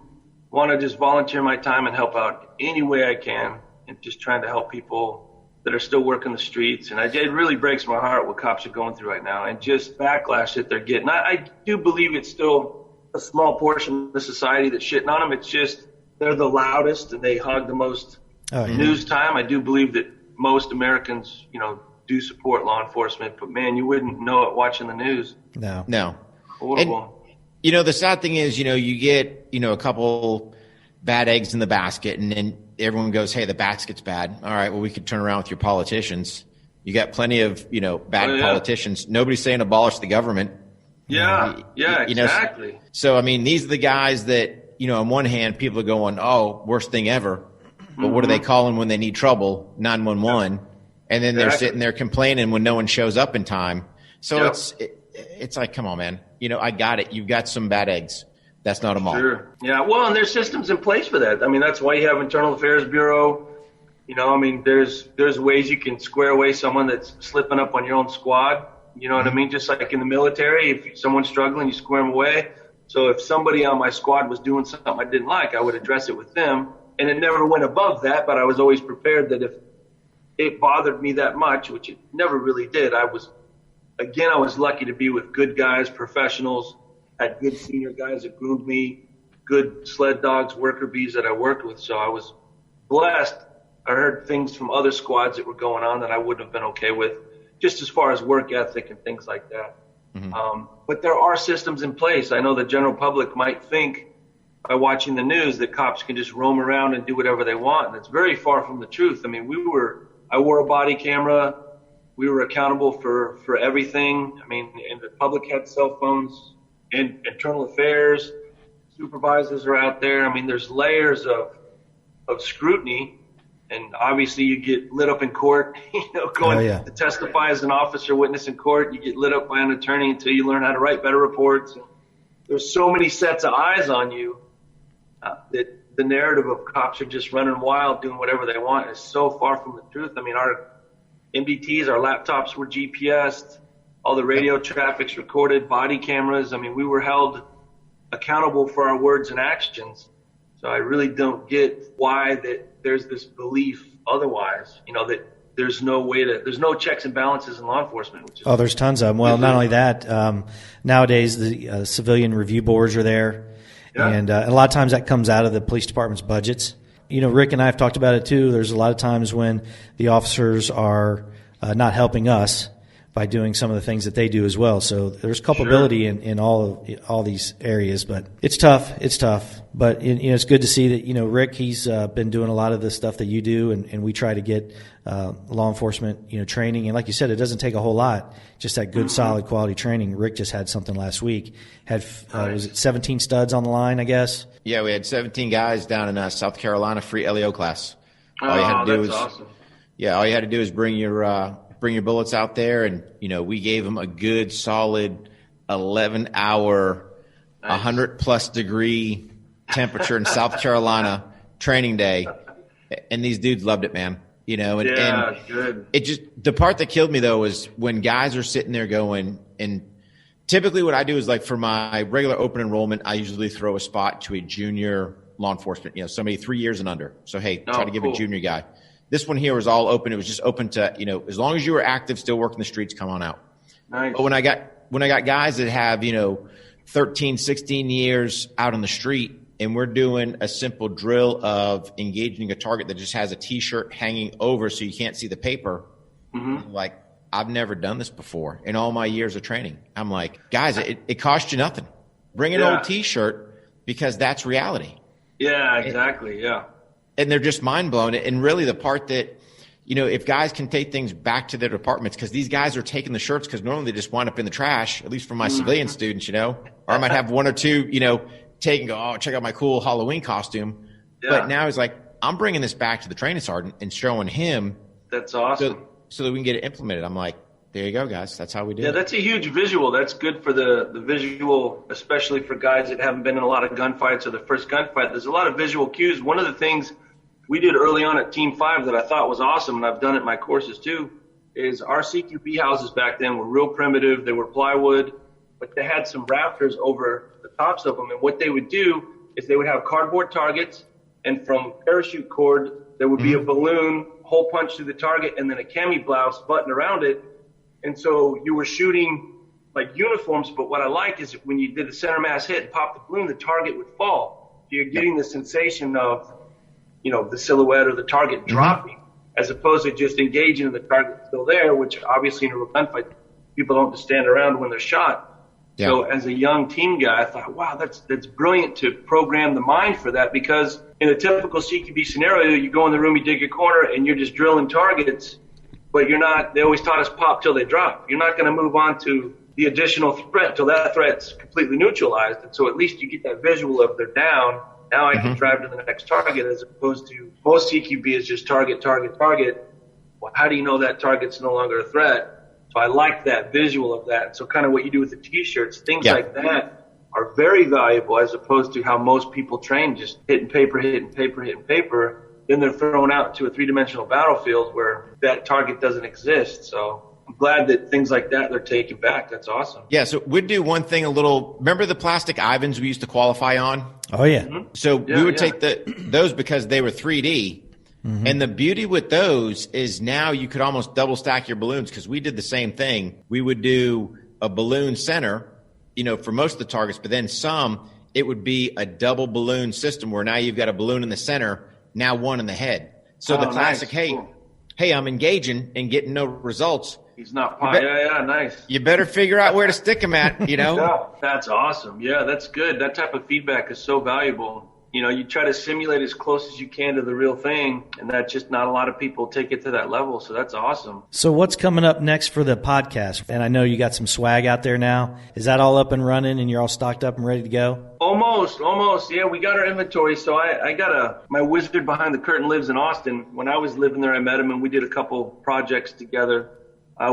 want to just volunteer my time and help out any way I can, and just trying to help people that are still working the streets. And it really breaks my heart what cops are going through right now, and just backlash that they're getting. I do believe it's still a small portion of the society that's shitting on them. It's just they're the loudest and they hog the most news time. I do believe that most Americans, do support law enforcement, but man, you wouldn't know it watching the news. No. Horrible. And, the sad thing is, you get, a couple bad eggs in the basket, and then everyone goes, hey, the basket's bad. All right, well, we could turn around with your politicians. You got plenty of, bad politicians. Nobody's saying abolish the government. Yeah, exactly. So, I mean, these are the guys that, on one hand, people are going, oh, worst thing ever. But what are they calling when they need trouble? 911. And then they're sitting there complaining when no one shows up in time. So it's like, come on, man. I got it. You've got some bad eggs. That's not them all. Sure. Yeah. Well, and there's systems in place for that. I mean, that's why you have Internal Affairs Bureau. I mean, there's ways you can square away someone that's slipping up on your own squad. You know what I mean? Just like in the military, if someone's struggling, you square them away. So if somebody on my squad was doing something I didn't like, I would address it with them. And it never went above that, but I was always prepared that if it bothered me that much, which it never really did, I was lucky to be with good guys, professionals, had good senior guys that groomed me, good sled dogs, worker bees that I worked with. So I was blessed. I heard things from other squads that were going on that I wouldn't have been okay with, just as far as work ethic and things like that. Mm-hmm. But there are systems in place. I know the general public might think by watching the news that cops can just roam around and do whatever they want. And it's very far from the truth. I mean, I wore a body camera. We were accountable for everything. I mean, and the public had cell phones. And Internal Affairs supervisors are out there. I mean, there's layers of scrutiny, and obviously you get lit up in court, going to testify as an officer witness in court. You get lit up by an attorney until you learn how to write better reports. And there's so many sets of eyes on you that the narrative of cops are just running wild, doing whatever they want is so far from the truth. I mean, our MDTs, our laptops were GPSed. All the radio traffic's recorded, body cameras. I mean, we were held accountable for our words and actions. So I really don't get why that there's this belief otherwise, that there's no checks and balances in law enforcement. There's tons of them. Well, not only that, nowadays the civilian review boards are there. Yeah. And a lot of times that comes out of the police department's budgets. Rick and I have talked about it too. There's a lot of times when the officers are not helping us by doing some of the things that they do as well. So there's culpability in all these areas, but it's tough. But it's good to see that, Rick, he's been doing a lot of the stuff that you do, and we try to get law enforcement, training. And like you said, it doesn't take a whole lot, just that good, solid quality training. Rick just had something last week. Was it 17 studs on the line, I guess? Yeah, we had 17 guys down in South Carolina, free LEO class. All you had to do awesome. Yeah, all you had to do is bring your bullets out there, and we gave them a good solid 11-hour 100+ degree temperature in South Carolina training day, and these dudes loved it, man. And good. It just, the part that killed me though was when guys are sitting there going, and typically what I do is, like, for my regular open enrollment, I usually throw a spot to a junior law enforcement, somebody 3 years and under. So hey, try to give a junior guy. This one here was all open. It was just open to, as long as you were active, still working the streets, come on out. Nice. But when I got guys that have, 13, 16 years out on the street, and we're doing a simple drill of engaging a target that just has a T-shirt hanging over so you can't see the paper. Mm-hmm. Like, I've never done this before in all my years of training. I'm like, guys, it costs you nothing. Bring an old T-shirt, because that's reality. Yeah, exactly. Yeah. And they're just mind blown. And really the part that, if guys can take things back to their departments, because these guys are taking the shirts, because normally they just wind up in the trash, at least for my civilian students, or I might have one or two, take and go, oh, check out my cool Halloween costume. Yeah. But now he's like, I'm bringing this back to the training sergeant and showing him. That's awesome. So that we can get it implemented. I'm like, there you go, guys. That's how we do it. Yeah, that's a huge visual. That's good for the visual, especially for guys that haven't been in a lot of gunfights or the first gunfight. There's a lot of visual cues. One of the things we did early on at Team 5 that I thought was awesome, and I've done it in my courses too, is our CQB houses back then were real primitive. They were plywood, but they had some rafters over the tops of them. And what they would do is they would have cardboard targets, and from parachute cord, there would be a balloon, hole punch through the target, and then a cami blouse button around it. And so you were shooting like uniforms, but what I like is when you did the center mass hit and pop the balloon, the target would fall. So you're getting the sensation of, the silhouette or the target dropping, as opposed to just engaging and the target still there, which obviously in a gunfight, people don't just stand around when they're shot. Yeah. So as a young team guy, I thought, wow, that's brilliant to program the mind for that, because in a typical CQB scenario, you go in the room, you dig your corner, and you're just drilling targets, but you're not, they always taught us pop till they drop. You're not going to move on to the additional threat till that threat's completely neutralized. And so at least you get that visual of they're down. Now I can drive to the next target, as opposed to most CQB is just target, target, target. Well, how do you know that target's no longer a threat? So I like that visual of that. So kind of what you do with the T-shirts, things Yeah. like that are very valuable as opposed to how most people train, just hitting paper. Then they're thrown out to a three-dimensional battlefield where that target doesn't exist. So I'm glad that things like that they're taking back. That's awesome. Yeah, so we'd do one thing a little. Remember the plastic Ivans we used to qualify on? Oh yeah. So Yeah, we would yeah. take those because they were 3D. And the beauty with those is now you could almost double stack your balloons because we did the same thing. We would do a balloon center, for most of the targets, but then some, it would be a double balloon system where now you've got a balloon in the center, now one in the head. So the Oh, classic, nice. Cool. hey, I'm engaging and getting no results. He's not. bet- Yeah, nice. You better figure out where to stick them at, Yeah, that's awesome. Yeah, that's good. That type of feedback is so valuable. You try to simulate as close as you can to the real thing, and that's just not a lot of people take it to that level. So that's awesome. So what's coming up next for the podcast? And I know you got some swag out there now. Is that all up and running and you're all stocked up and ready to go? Almost. Yeah, we got our inventory. So I got my wizard behind the curtain lives in Austin. When I was living there, I met him and we did a couple projects together.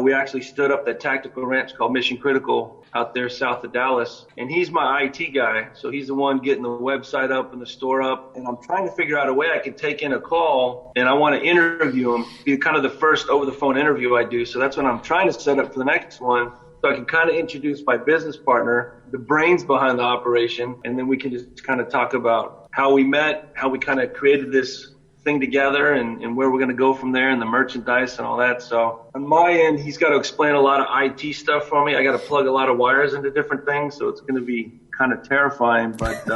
We actually stood up that tactical ranch called Mission Critical out there south of Dallas. And he's my IT guy. So he's the one getting the website up and the store up. And I'm trying to figure out a way I can take in a call and I want to interview him, be kind of the first over the phone interview I do. So that's what I'm trying to set up for the next one. So I can kind of introduce my business partner, the brains behind the operation. And then we can just kind of talk about how we met, how we kind of created this thing together and where we're going to go from there and the merchandise and all that. So on my end, he's got to explain a lot of IT stuff for me. I got to plug a lot of wires into different things. So it's going to be kind of terrifying, but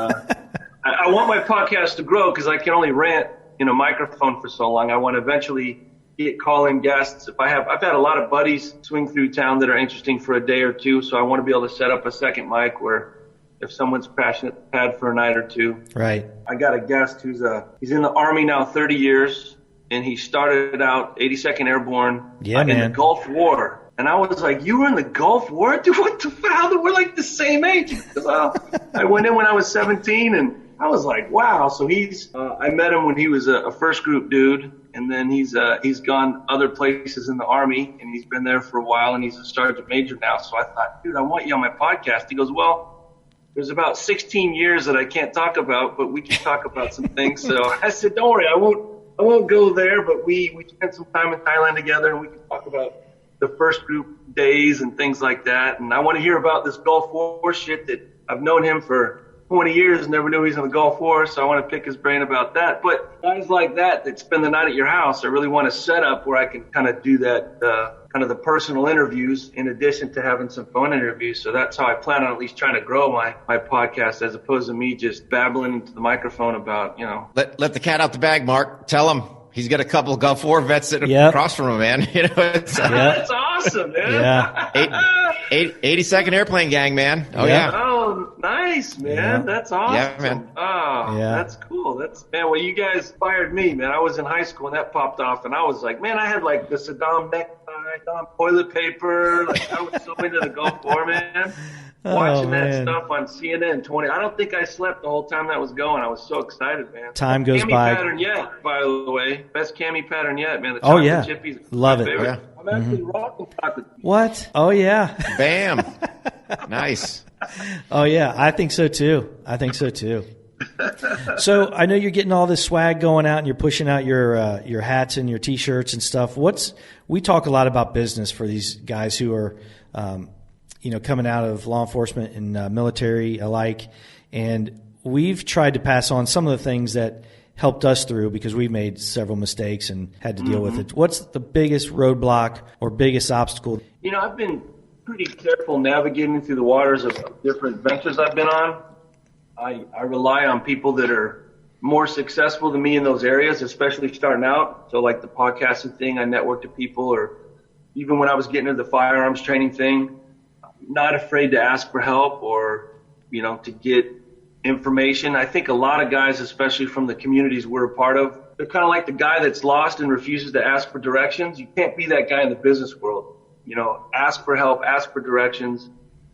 I want my podcast to grow because I can only rant in a microphone for so long. I want to eventually get call-in guests. I've had a lot of buddies swing through town that are interesting for a day or two. So I want to be able to set up a second mic where if someone's passionate, pad for a night or two. Right. I got a guest he's in the Army now 30 years, and he started out 82nd Airborne in the Gulf War. And I was like, you were in the Gulf War? Dude, what the hell? We're like the same age. He goes, well, I went in when I was 17, and I was like, wow. So I met him when he was a first group dude, and then he's gone other places in the Army, and he's been there for a while, and he's a sergeant major now. So I thought, dude, I want you on my podcast. He goes, well, there's about 16 years that I can't talk about, but we can talk about some things. So I said, don't worry, I won't go there, but we spent some time in Thailand together and we can talk about the first group days and things like that. And I want to hear about this Gulf War shit that I've known him for 20 years, never knew he was in the Gulf War. So I want to pick his brain about that. But guys like that spend the night at your house, I really want to set up where I can kind of do that, kind of the personal interviews in addition to having some phone interviews. So that's how I plan on at least trying to grow my podcast as opposed to me just babbling into the microphone about, Let the cat out the bag, Mark. Tell him he's got a couple of Gulf War vets sitting across from him, man. That's awesome, man. Yeah. 82nd Airplane Gang, man. Oh, yeah. Oh, nice, man. Yeah. That's awesome. Yeah, man. Oh, Yeah. that's cool. Well, you guys inspired me, man. I was in high school and that popped off, and I was like, man, I had like the Saddam necktie, toilet paper. Like, I was so into the Gulf War, man. Watching that man. stuff on CNN 20. I don't think I slept the whole time that was going. I was so excited, man. Time goes Cami by. pattern yet, by the way. Best cami pattern yet, man. The Oh, chocolate yeah. chippies. Love my it. favorite. Yeah. I'm actually rocking chocolate. What? Oh yeah. Bam. Nice. Oh yeah. I think so too. So I know you're getting all this swag going out and you're pushing out your hats and your t-shirts and stuff. We talk a lot about business for these guys who are, coming out of law enforcement and military alike. And we've tried to pass on some of the things that helped us through because we've made several mistakes and had to deal with it. What's the biggest roadblock or biggest obstacle? I've been pretty careful navigating through the waters of different ventures I've been on. I rely on people that are more successful than me in those areas, especially starting out. So like the podcasting thing, I network to people, or even when I was getting into the firearms training thing, not afraid to ask for help or, to get information. I think a lot of guys, especially from the communities we're a part of, they're kind of like the guy that's lost and refuses to ask for directions. You can't be that guy in the business world. Ask for help, ask for directions,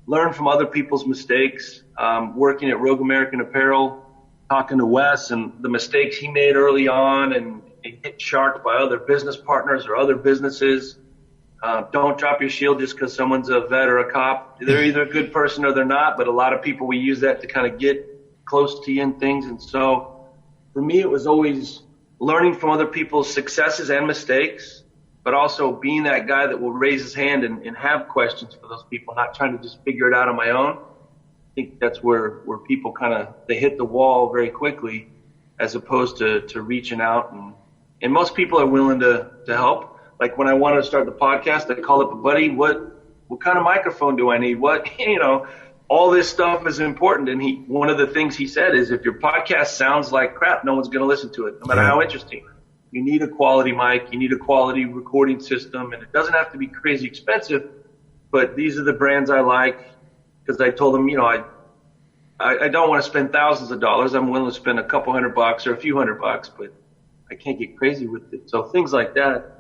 learn from other people's mistakes. Working at Rogue American Apparel, talking to Wes and the mistakes he made early on and get sharked by other business partners or other businesses. Don't drop your shield just because someone's a vet or a cop. They're either a good person or they're not, but a lot of people, we use that to kind of get close to you and things. And so for me, it was always learning from other people's successes and mistakes, but also being that guy that will raise his hand and have questions for those people, not trying to just figure it out on my own. I think that's where people kind of, they hit the wall very quickly as opposed to reaching out. And most people are willing to help. Like when I wanted to start the podcast, I called up a buddy, what kind of microphone do I need? All this stuff is important. And one of the things he said is if your podcast sounds like crap, no one's going to listen to it, no matter how interesting. You need a quality mic, you need a quality recording system, and it doesn't have to be crazy expensive, but these are the brands I like, because I told him, I don't want to spend thousands of dollars. I'm willing to spend a couple $100 or a few $100, but I can't get crazy with it. So things like that.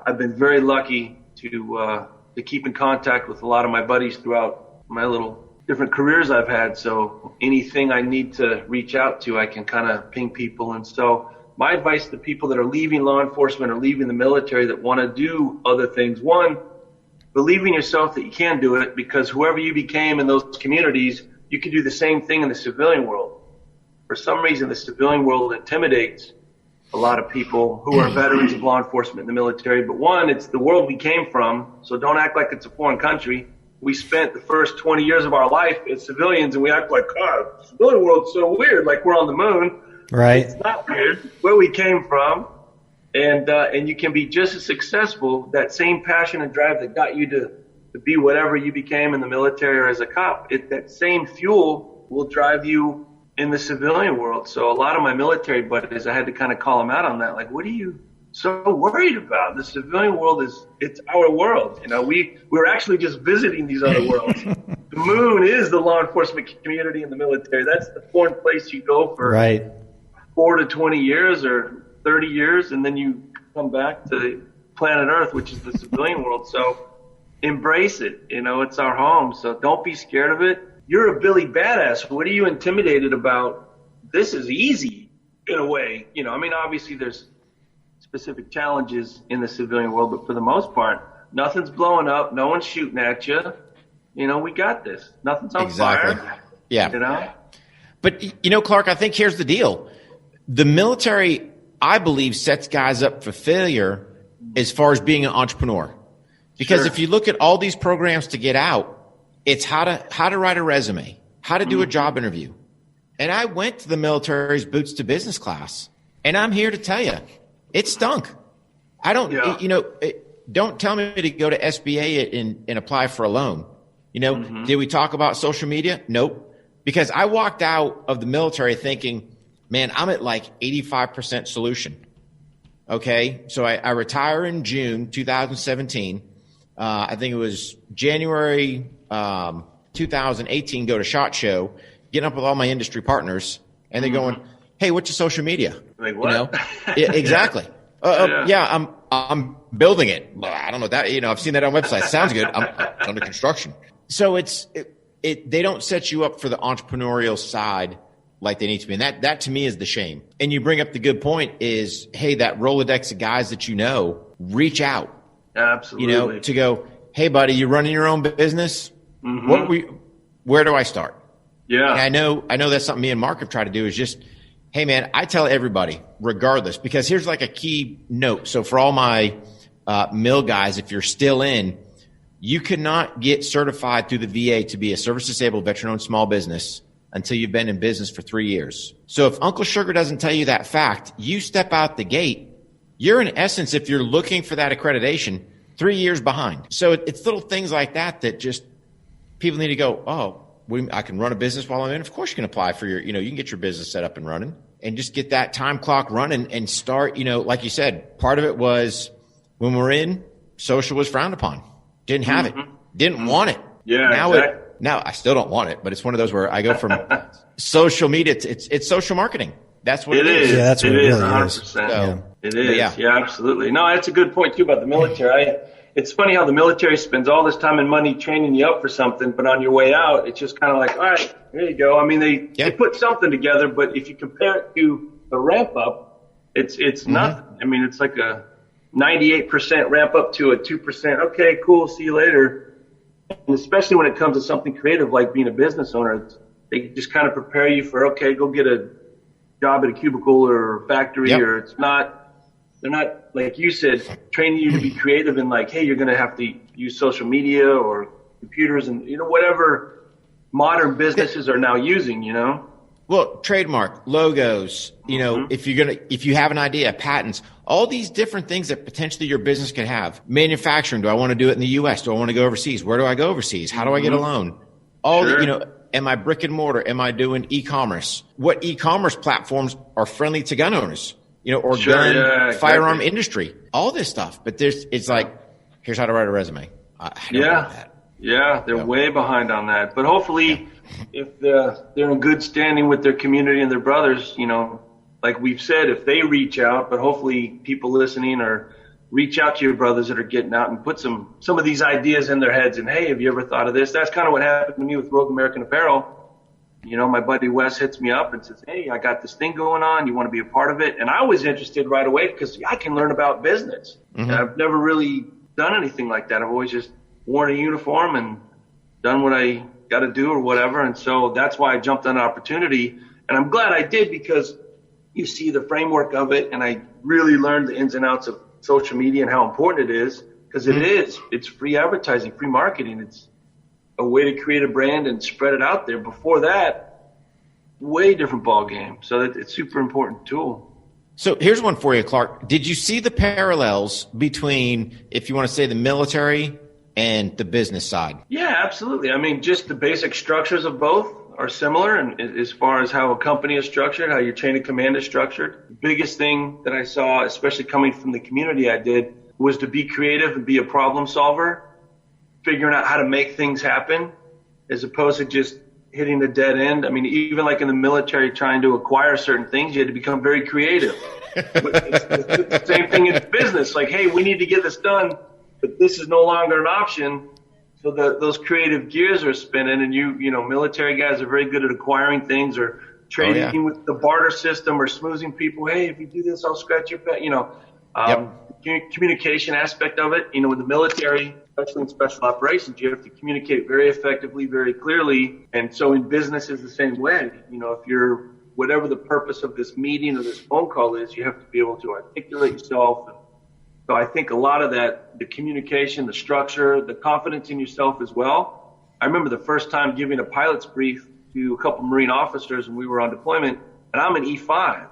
I've been very lucky to keep in contact with a lot of my buddies throughout my little different careers I've had. So anything I need to reach out to, I can kind of ping people. And so my advice to people that are leaving law enforcement or leaving the military that want to do other things, one, believe in yourself that you can do it, because whoever you became in those communities, you can do the same thing in the civilian world. For some reason, the civilian world intimidates a lot of people who are veterans of law enforcement in the military. But one, it's the world we came from, so don't act like it's a foreign country. We spent the first 20 years of our life as civilians, and we act like, God, the civilian world's so weird, like we're on the moon. Right. It's not weird. Where we came from, and you can be just as successful. That same passion and drive that got you to be whatever you became in the military or as a cop, that same fuel will drive you in the civilian world. So a lot of my military buddies, I had to kind of call them out on that. Like, what are you so worried about? The civilian world it's our world. We're actually just visiting these other worlds. The moon is the law enforcement community in the military. That's the foreign place you go for 4 to 20 years or 30 years, and then you come back to planet Earth, which is the civilian world. So embrace it. It's our home. So don't be scared of it. You're a Billy Badass. What are you intimidated about? This is easy in a way. Obviously there's specific challenges in the civilian world, but for the most part, nothing's blowing up. No one's shooting at you. We got this. Nothing's on fire. Yeah. But, Clark, I think here's the deal. The military, I believe, sets guys up for failure as far as being an entrepreneur. Because if you look at all these programs to get out, it's how to write a resume, how to do a job interview. And I went to the military's boots to business class, and I'm here to tell you, it stunk. I don't, don't tell me to go to SBA and apply for a loan. Did we talk about social media? Nope. Because I walked out of the military thinking, man, I'm at like 85% solution. Okay. So I retire in June 2017. I think it was January 2018, go to SHOT Show, getting up with all my industry partners, and they're going, hey, what's your social media? Like what? Yeah, exactly. I'm building it. I don't know that, I've seen that on websites. Sounds good. It's under construction. So they don't set you up for the entrepreneurial side like they need to be. And that to me is the shame. And you bring up the good point is, hey, that Rolodex of guys that reach out. Absolutely. To go, hey, buddy, you're running your own business. Where do I start? Yeah. And I know that's something me and Mark have tried to do is just, hey, man, I tell everybody regardless, because here's like a key note. So for all my mill guys, if you're still in, you cannot get certified through the VA to be a service-disabled veteran-owned small business until you've been in business for 3 years. So if Uncle Sugar doesn't tell you that fact, you step out the gate, you're in essence, if you're looking for that accreditation, 3 years behind. So it's little things like that just people need to go, I can run a business while I'm in. Of course you can apply for you can get your business set up and running and just get that time clock running and start, like you said, part of it was when we're in, social was frowned upon. Didn't have it. Didn't want it. Yeah. Now I still don't want it, but it's one of those where I go from social media to it's social marketing. That's what it is. Yeah, that's what it really 100%. is. So, it is. Yeah, absolutely. No, that's a good point too about the military. It's funny how the military spends all this time and money training you up for something, but on your way out, it's just kind of like, all right, there you go. They put something together, but if you compare it to the ramp up, it's nothing. It's like a 98% ramp up to a 2%. Okay, cool. See you later. And especially when it comes to something creative like being a business owner, they just kind of prepare you for, okay, go get a job at a cubicle or a factory, Yep. or they're not, like you said, training you to be creative and like, hey, you're going to have to use social media or computers and, whatever modern businesses are now using, Well, trademark, logos, if you have an idea, patents, all these different things that potentially your business could have. Manufacturing, do I want to do it in the US? Do I want to go overseas? Where do I go overseas? How do I get a loan? Sure. Am I brick and mortar? Am I doing e-commerce? What e-commerce platforms are friendly to gun owners? Or Sure, gun yeah, firearm exactly. industry, all this stuff. But it's like, here's how to write a resume. I don't know that. Yeah, they're way behind on that. But hopefully, if they're in good standing with their community and their brothers, like we've said, if they reach out, but hopefully people listening or reach out to your brothers that are getting out and put some of these ideas in their heads. And hey, have you ever thought of this? That's kind of what happened to me with Rogue American Apparel. My buddy Wes hits me up and says, hey, I got this thing going on. You want to be a part of it? And I was interested right away because I can learn about business. Mm-hmm. And I've never really done anything like that. I've always just worn a uniform and done what I got to do or whatever. And so that's why I jumped on the opportunity. And I'm glad I did because you see the framework of it. And I really learned the ins and outs of social media and how important it is, because it is. It's free advertising, free marketing. It's a way to create a brand and spread it out there. Before that, way different ball game. So it's super important tool. So here's one for you, Clark. Did you see the parallels between, if you want to say, the military and the business side? Yeah, absolutely. I mean, just the basic structures of both are similar, and as far as how a company is structured, how your chain of command is structured. The biggest thing that I saw, especially coming from the community I did, was to be creative and be a problem solver, figuring out how to make things happen as opposed to just hitting a dead end. I mean, even like in the military, trying to acquire certain things, you had to become very creative. It's the same thing in business. Like, hey, we need to get this done, but this is no longer an option. So those creative gears are spinning, and military guys are very good at acquiring things or trading with the barter system or smoozing people. Hey, if you do this, I'll scratch your back. Communication aspect of it. With the military, especially in special operations, you have to communicate very effectively, very clearly. And so in business is the same way. If you're whatever the purpose of this meeting or this phone call is, you have to be able to articulate yourself. So I think a lot of that, the communication, the structure, the confidence in yourself as well. I remember the first time giving a pilot's brief to a couple Marine officers when we were on deployment, and I'm an E5.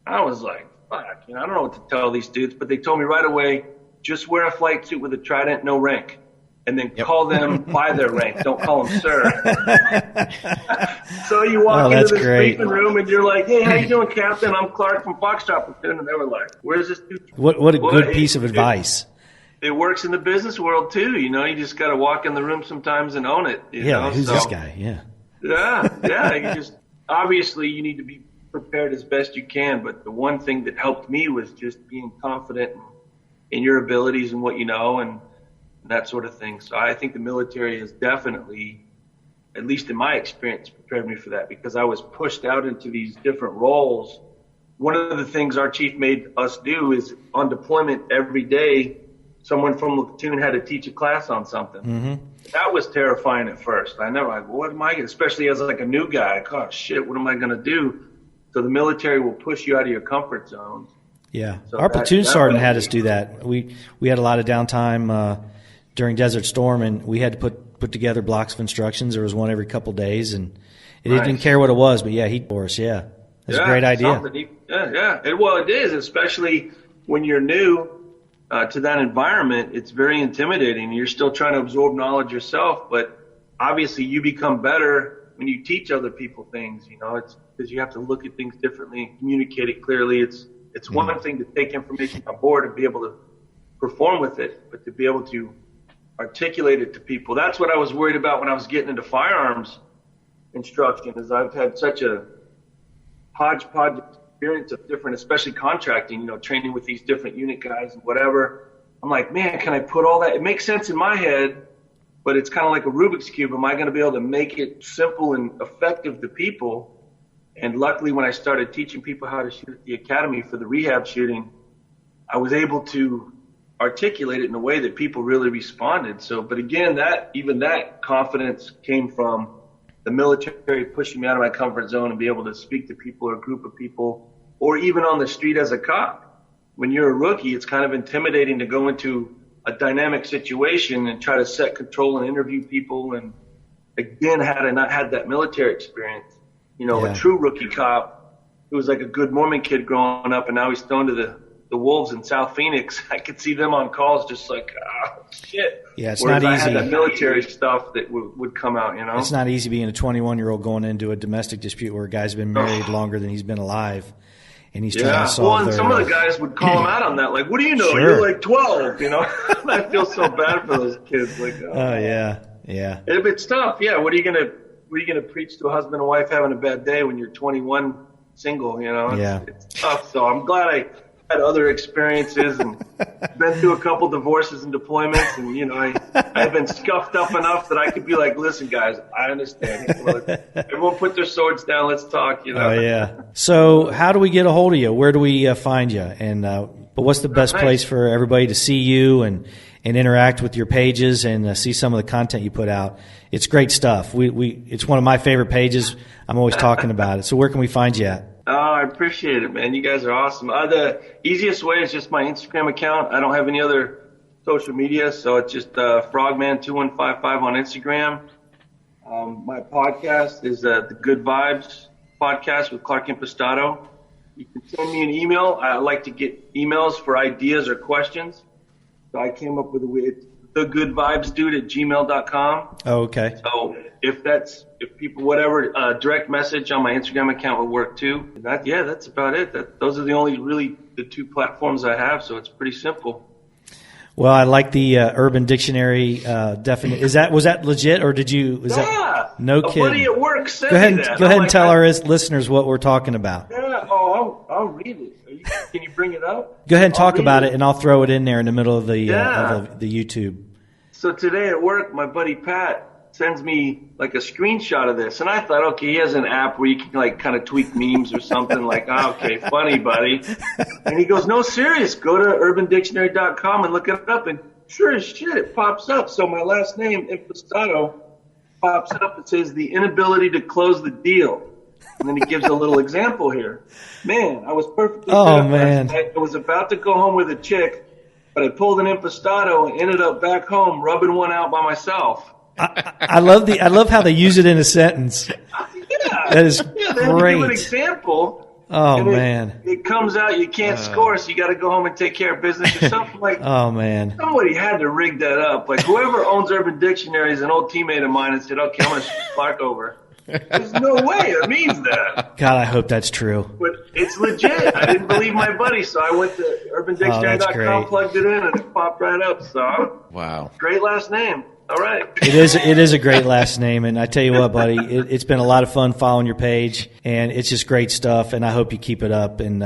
I was like, fuck, I don't know what to tell these dudes, but they told me right away, just wear a flight suit with a trident, no rank. And then call them by their rank. Don't call them sir. So you walk into this briefing room and you're like, hey, how you doing, Captain? I'm Clark from Foxtrot Platoon. And they were like, where's this dude? What a good piece of advice. It works in the business world too. You just got to walk in the room sometimes and own it. Who's this guy? Yeah. Yeah. Obviously you need to be prepared as best you can. But the one thing that helped me was just being confident in your abilities and what you know and that sort of thing. So I think the military has definitely, at least in my experience, prepared me for that because I was pushed out into these different roles. One of the things our chief made us do is on deployment every day, someone from the platoon had to teach a class on something. Mm-hmm. That was terrifying at first. I never like, what am I going to, especially as like a new guy, like, oh shit, what am I going to do? So the military will push you out of your comfort zones. Yeah. So our platoon sergeant had us do that. We had a lot of downtime, during Desert Storm, and we had to put together blocks of instructions. There was one every couple of days, and it didn't care what it was, but he'd for us. Yeah, it's a great idea. It is, especially when you're new to that environment. It's very intimidating. You're still trying to absorb knowledge yourself, but obviously you become better when you teach other people things. It's because you have to look at things differently and communicate it clearly. It's one thing to take information on board and be able to perform with it, but to be able to articulate it to people. That's what I was worried about when I was getting into firearms instruction, is I've had such a hodgepodge experience of different, especially contracting, training with these different unit guys and whatever. I'm like, man, can I put all that? It makes sense in my head, but it's kind of like a Rubik's Cube. Am I going to be able to make it simple and effective to people? And luckily, when I started teaching people how to shoot at the academy for the rehab shooting, I was able to articulate it in a way that people really responded. So, but again, that confidence came from the military pushing me out of my comfort zone and be able to speak to people or a group of people, or even on the street as a cop. When you're a rookie, it's kind of intimidating to go into a dynamic situation and try to set control and interview people. And again, had I not had that military experience, Yeah. a true rookie cop who was like a good Mormon kid growing up, and now he's thrown to the Wolves in South Phoenix. I could see them on calls just like, shit. Yeah, it's Whereas not I had easy. that military stuff that would come out, It's not easy being a 21-year-old going into a domestic dispute where a guy's been married longer than he's been alive, and he's trying Yeah. to solve Well, and their, some of the guys would call him out on that. Like, what do you know? Sure. You're like 12, I feel so bad for those kids. Like, Oh, yeah. Yeah. It's tough. Yeah. What are you gonna preach to a husband and wife having a bad day when you're 21 single? Yeah. It's tough. So I'm glad I had other experiences and been through a couple divorces and deployments, and I've been scuffed up enough that I could be like, listen, guys, I understand. Everyone put their swords down. Let's talk. Oh, yeah. So how do we get a hold of you? Where do we find you? And but what's the best Nice. place for everybody to see you and interact with your pages and see some of the content you put out? It's great stuff. It's one of my favorite pages. I'm always talking about it. So where can we find you at? Oh, I appreciate it, man. You guys are awesome. The easiest way is just my Instagram account. I don't have any other social media, so it's just Frogman2155 on Instagram. My podcast is the Good Vibes podcast with Clark Impastato. You can send me an email. I like to get emails for ideas or questions. So I came up with thegoodvibesdude@gmail.com. Oh, okay. So if people, whatever, direct message on my Instagram account would work too. That's about it. Those are the two platforms I have. So it's pretty simple. Well, I like the Urban Dictionary definition. Was that legit, or did you? No a kidding? buddy at work sent Go ahead me and that. go ahead I'm and tell like, our listeners what we're talking about. Yeah. I'll read it. Can you bring it up? Go ahead and I'll talk read about it, and I'll throw it in there in the middle of the Yeah. the YouTube. So today at work, my buddy Pat sends me like a screenshot of this, and I thought, okay, he has an app where you can like kind of tweak memes or something. Like, okay, funny, buddy. And he goes, no, serious, go to urbandictionary.com and look it up, and sure as shit, it pops up. So my last name, Impastato, pops up. It says the inability to close the deal. And then he gives a little example here. Man, I was perfectly set up man. last night. I was about to go home with a chick, but I pulled an Impastato and ended up back home rubbing one out by myself. I love how they use it in a sentence. Yeah. That is Yeah, they had to give great. an example. Oh and man. It comes out you can't score, so you got to go home and take care of business or something like. Oh man. Somebody had to rig that up. Like whoever owns Urban Dictionary is an old teammate of mine and said, "Okay, I'm going to Clark over." There's no way it means that. God, I hope that's true. But it's legit. I didn't believe my buddy, so I went to urbandictionary.com, great. plugged it in, and it popped right up. So Wow. great last name. All right. It is a great last name, and I tell you what, buddy, it's been a lot of fun following your page, and it's just great stuff. And I hope you keep it up. And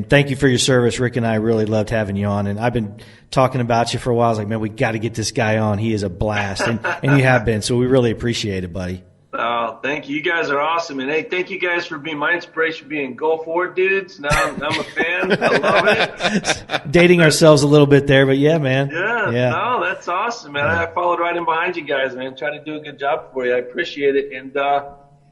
thank you for your service. Rick and I really loved having you on, and I've been talking about you for a while. I was like, man, we got to get this guy on. He is a blast, and you have been. So we really appreciate it, buddy. Oh, thank you. You guys are awesome. And hey, thank you guys for being my inspiration, being go forward dudes. Now I'm a fan. I love it. Dating ourselves a little bit there, but yeah, man. Yeah. No, that's awesome, man. I followed right in behind you guys, man. Trying to do a good job for you. I appreciate it. And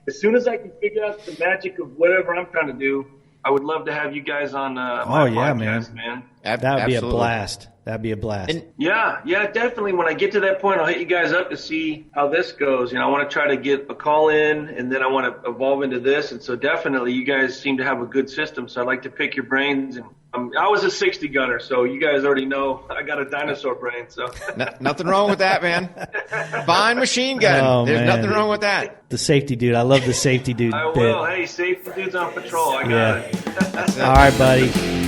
as soon as I can figure out the magic of whatever I'm trying to do, I would love to have you guys on my podcast, man. That would be a Absolutely. blast. That'd be a blast. And Yeah, definitely. When I get to that point, I'll hit you guys up to see how this goes. I want to try to get a call in, and then I want to evolve into this. And so definitely, you guys seem to have a good system. So I'd like to pick your brains. And I was a 60 gunner, so you guys already know I got a dinosaur brain. So nothing wrong with that, man. Fine machine gun. Oh, There's man. nothing wrong with that. The safety dude. I love the safety dude I bit. will. Hey, safety dudes on patrol. I got it. All right, buddy.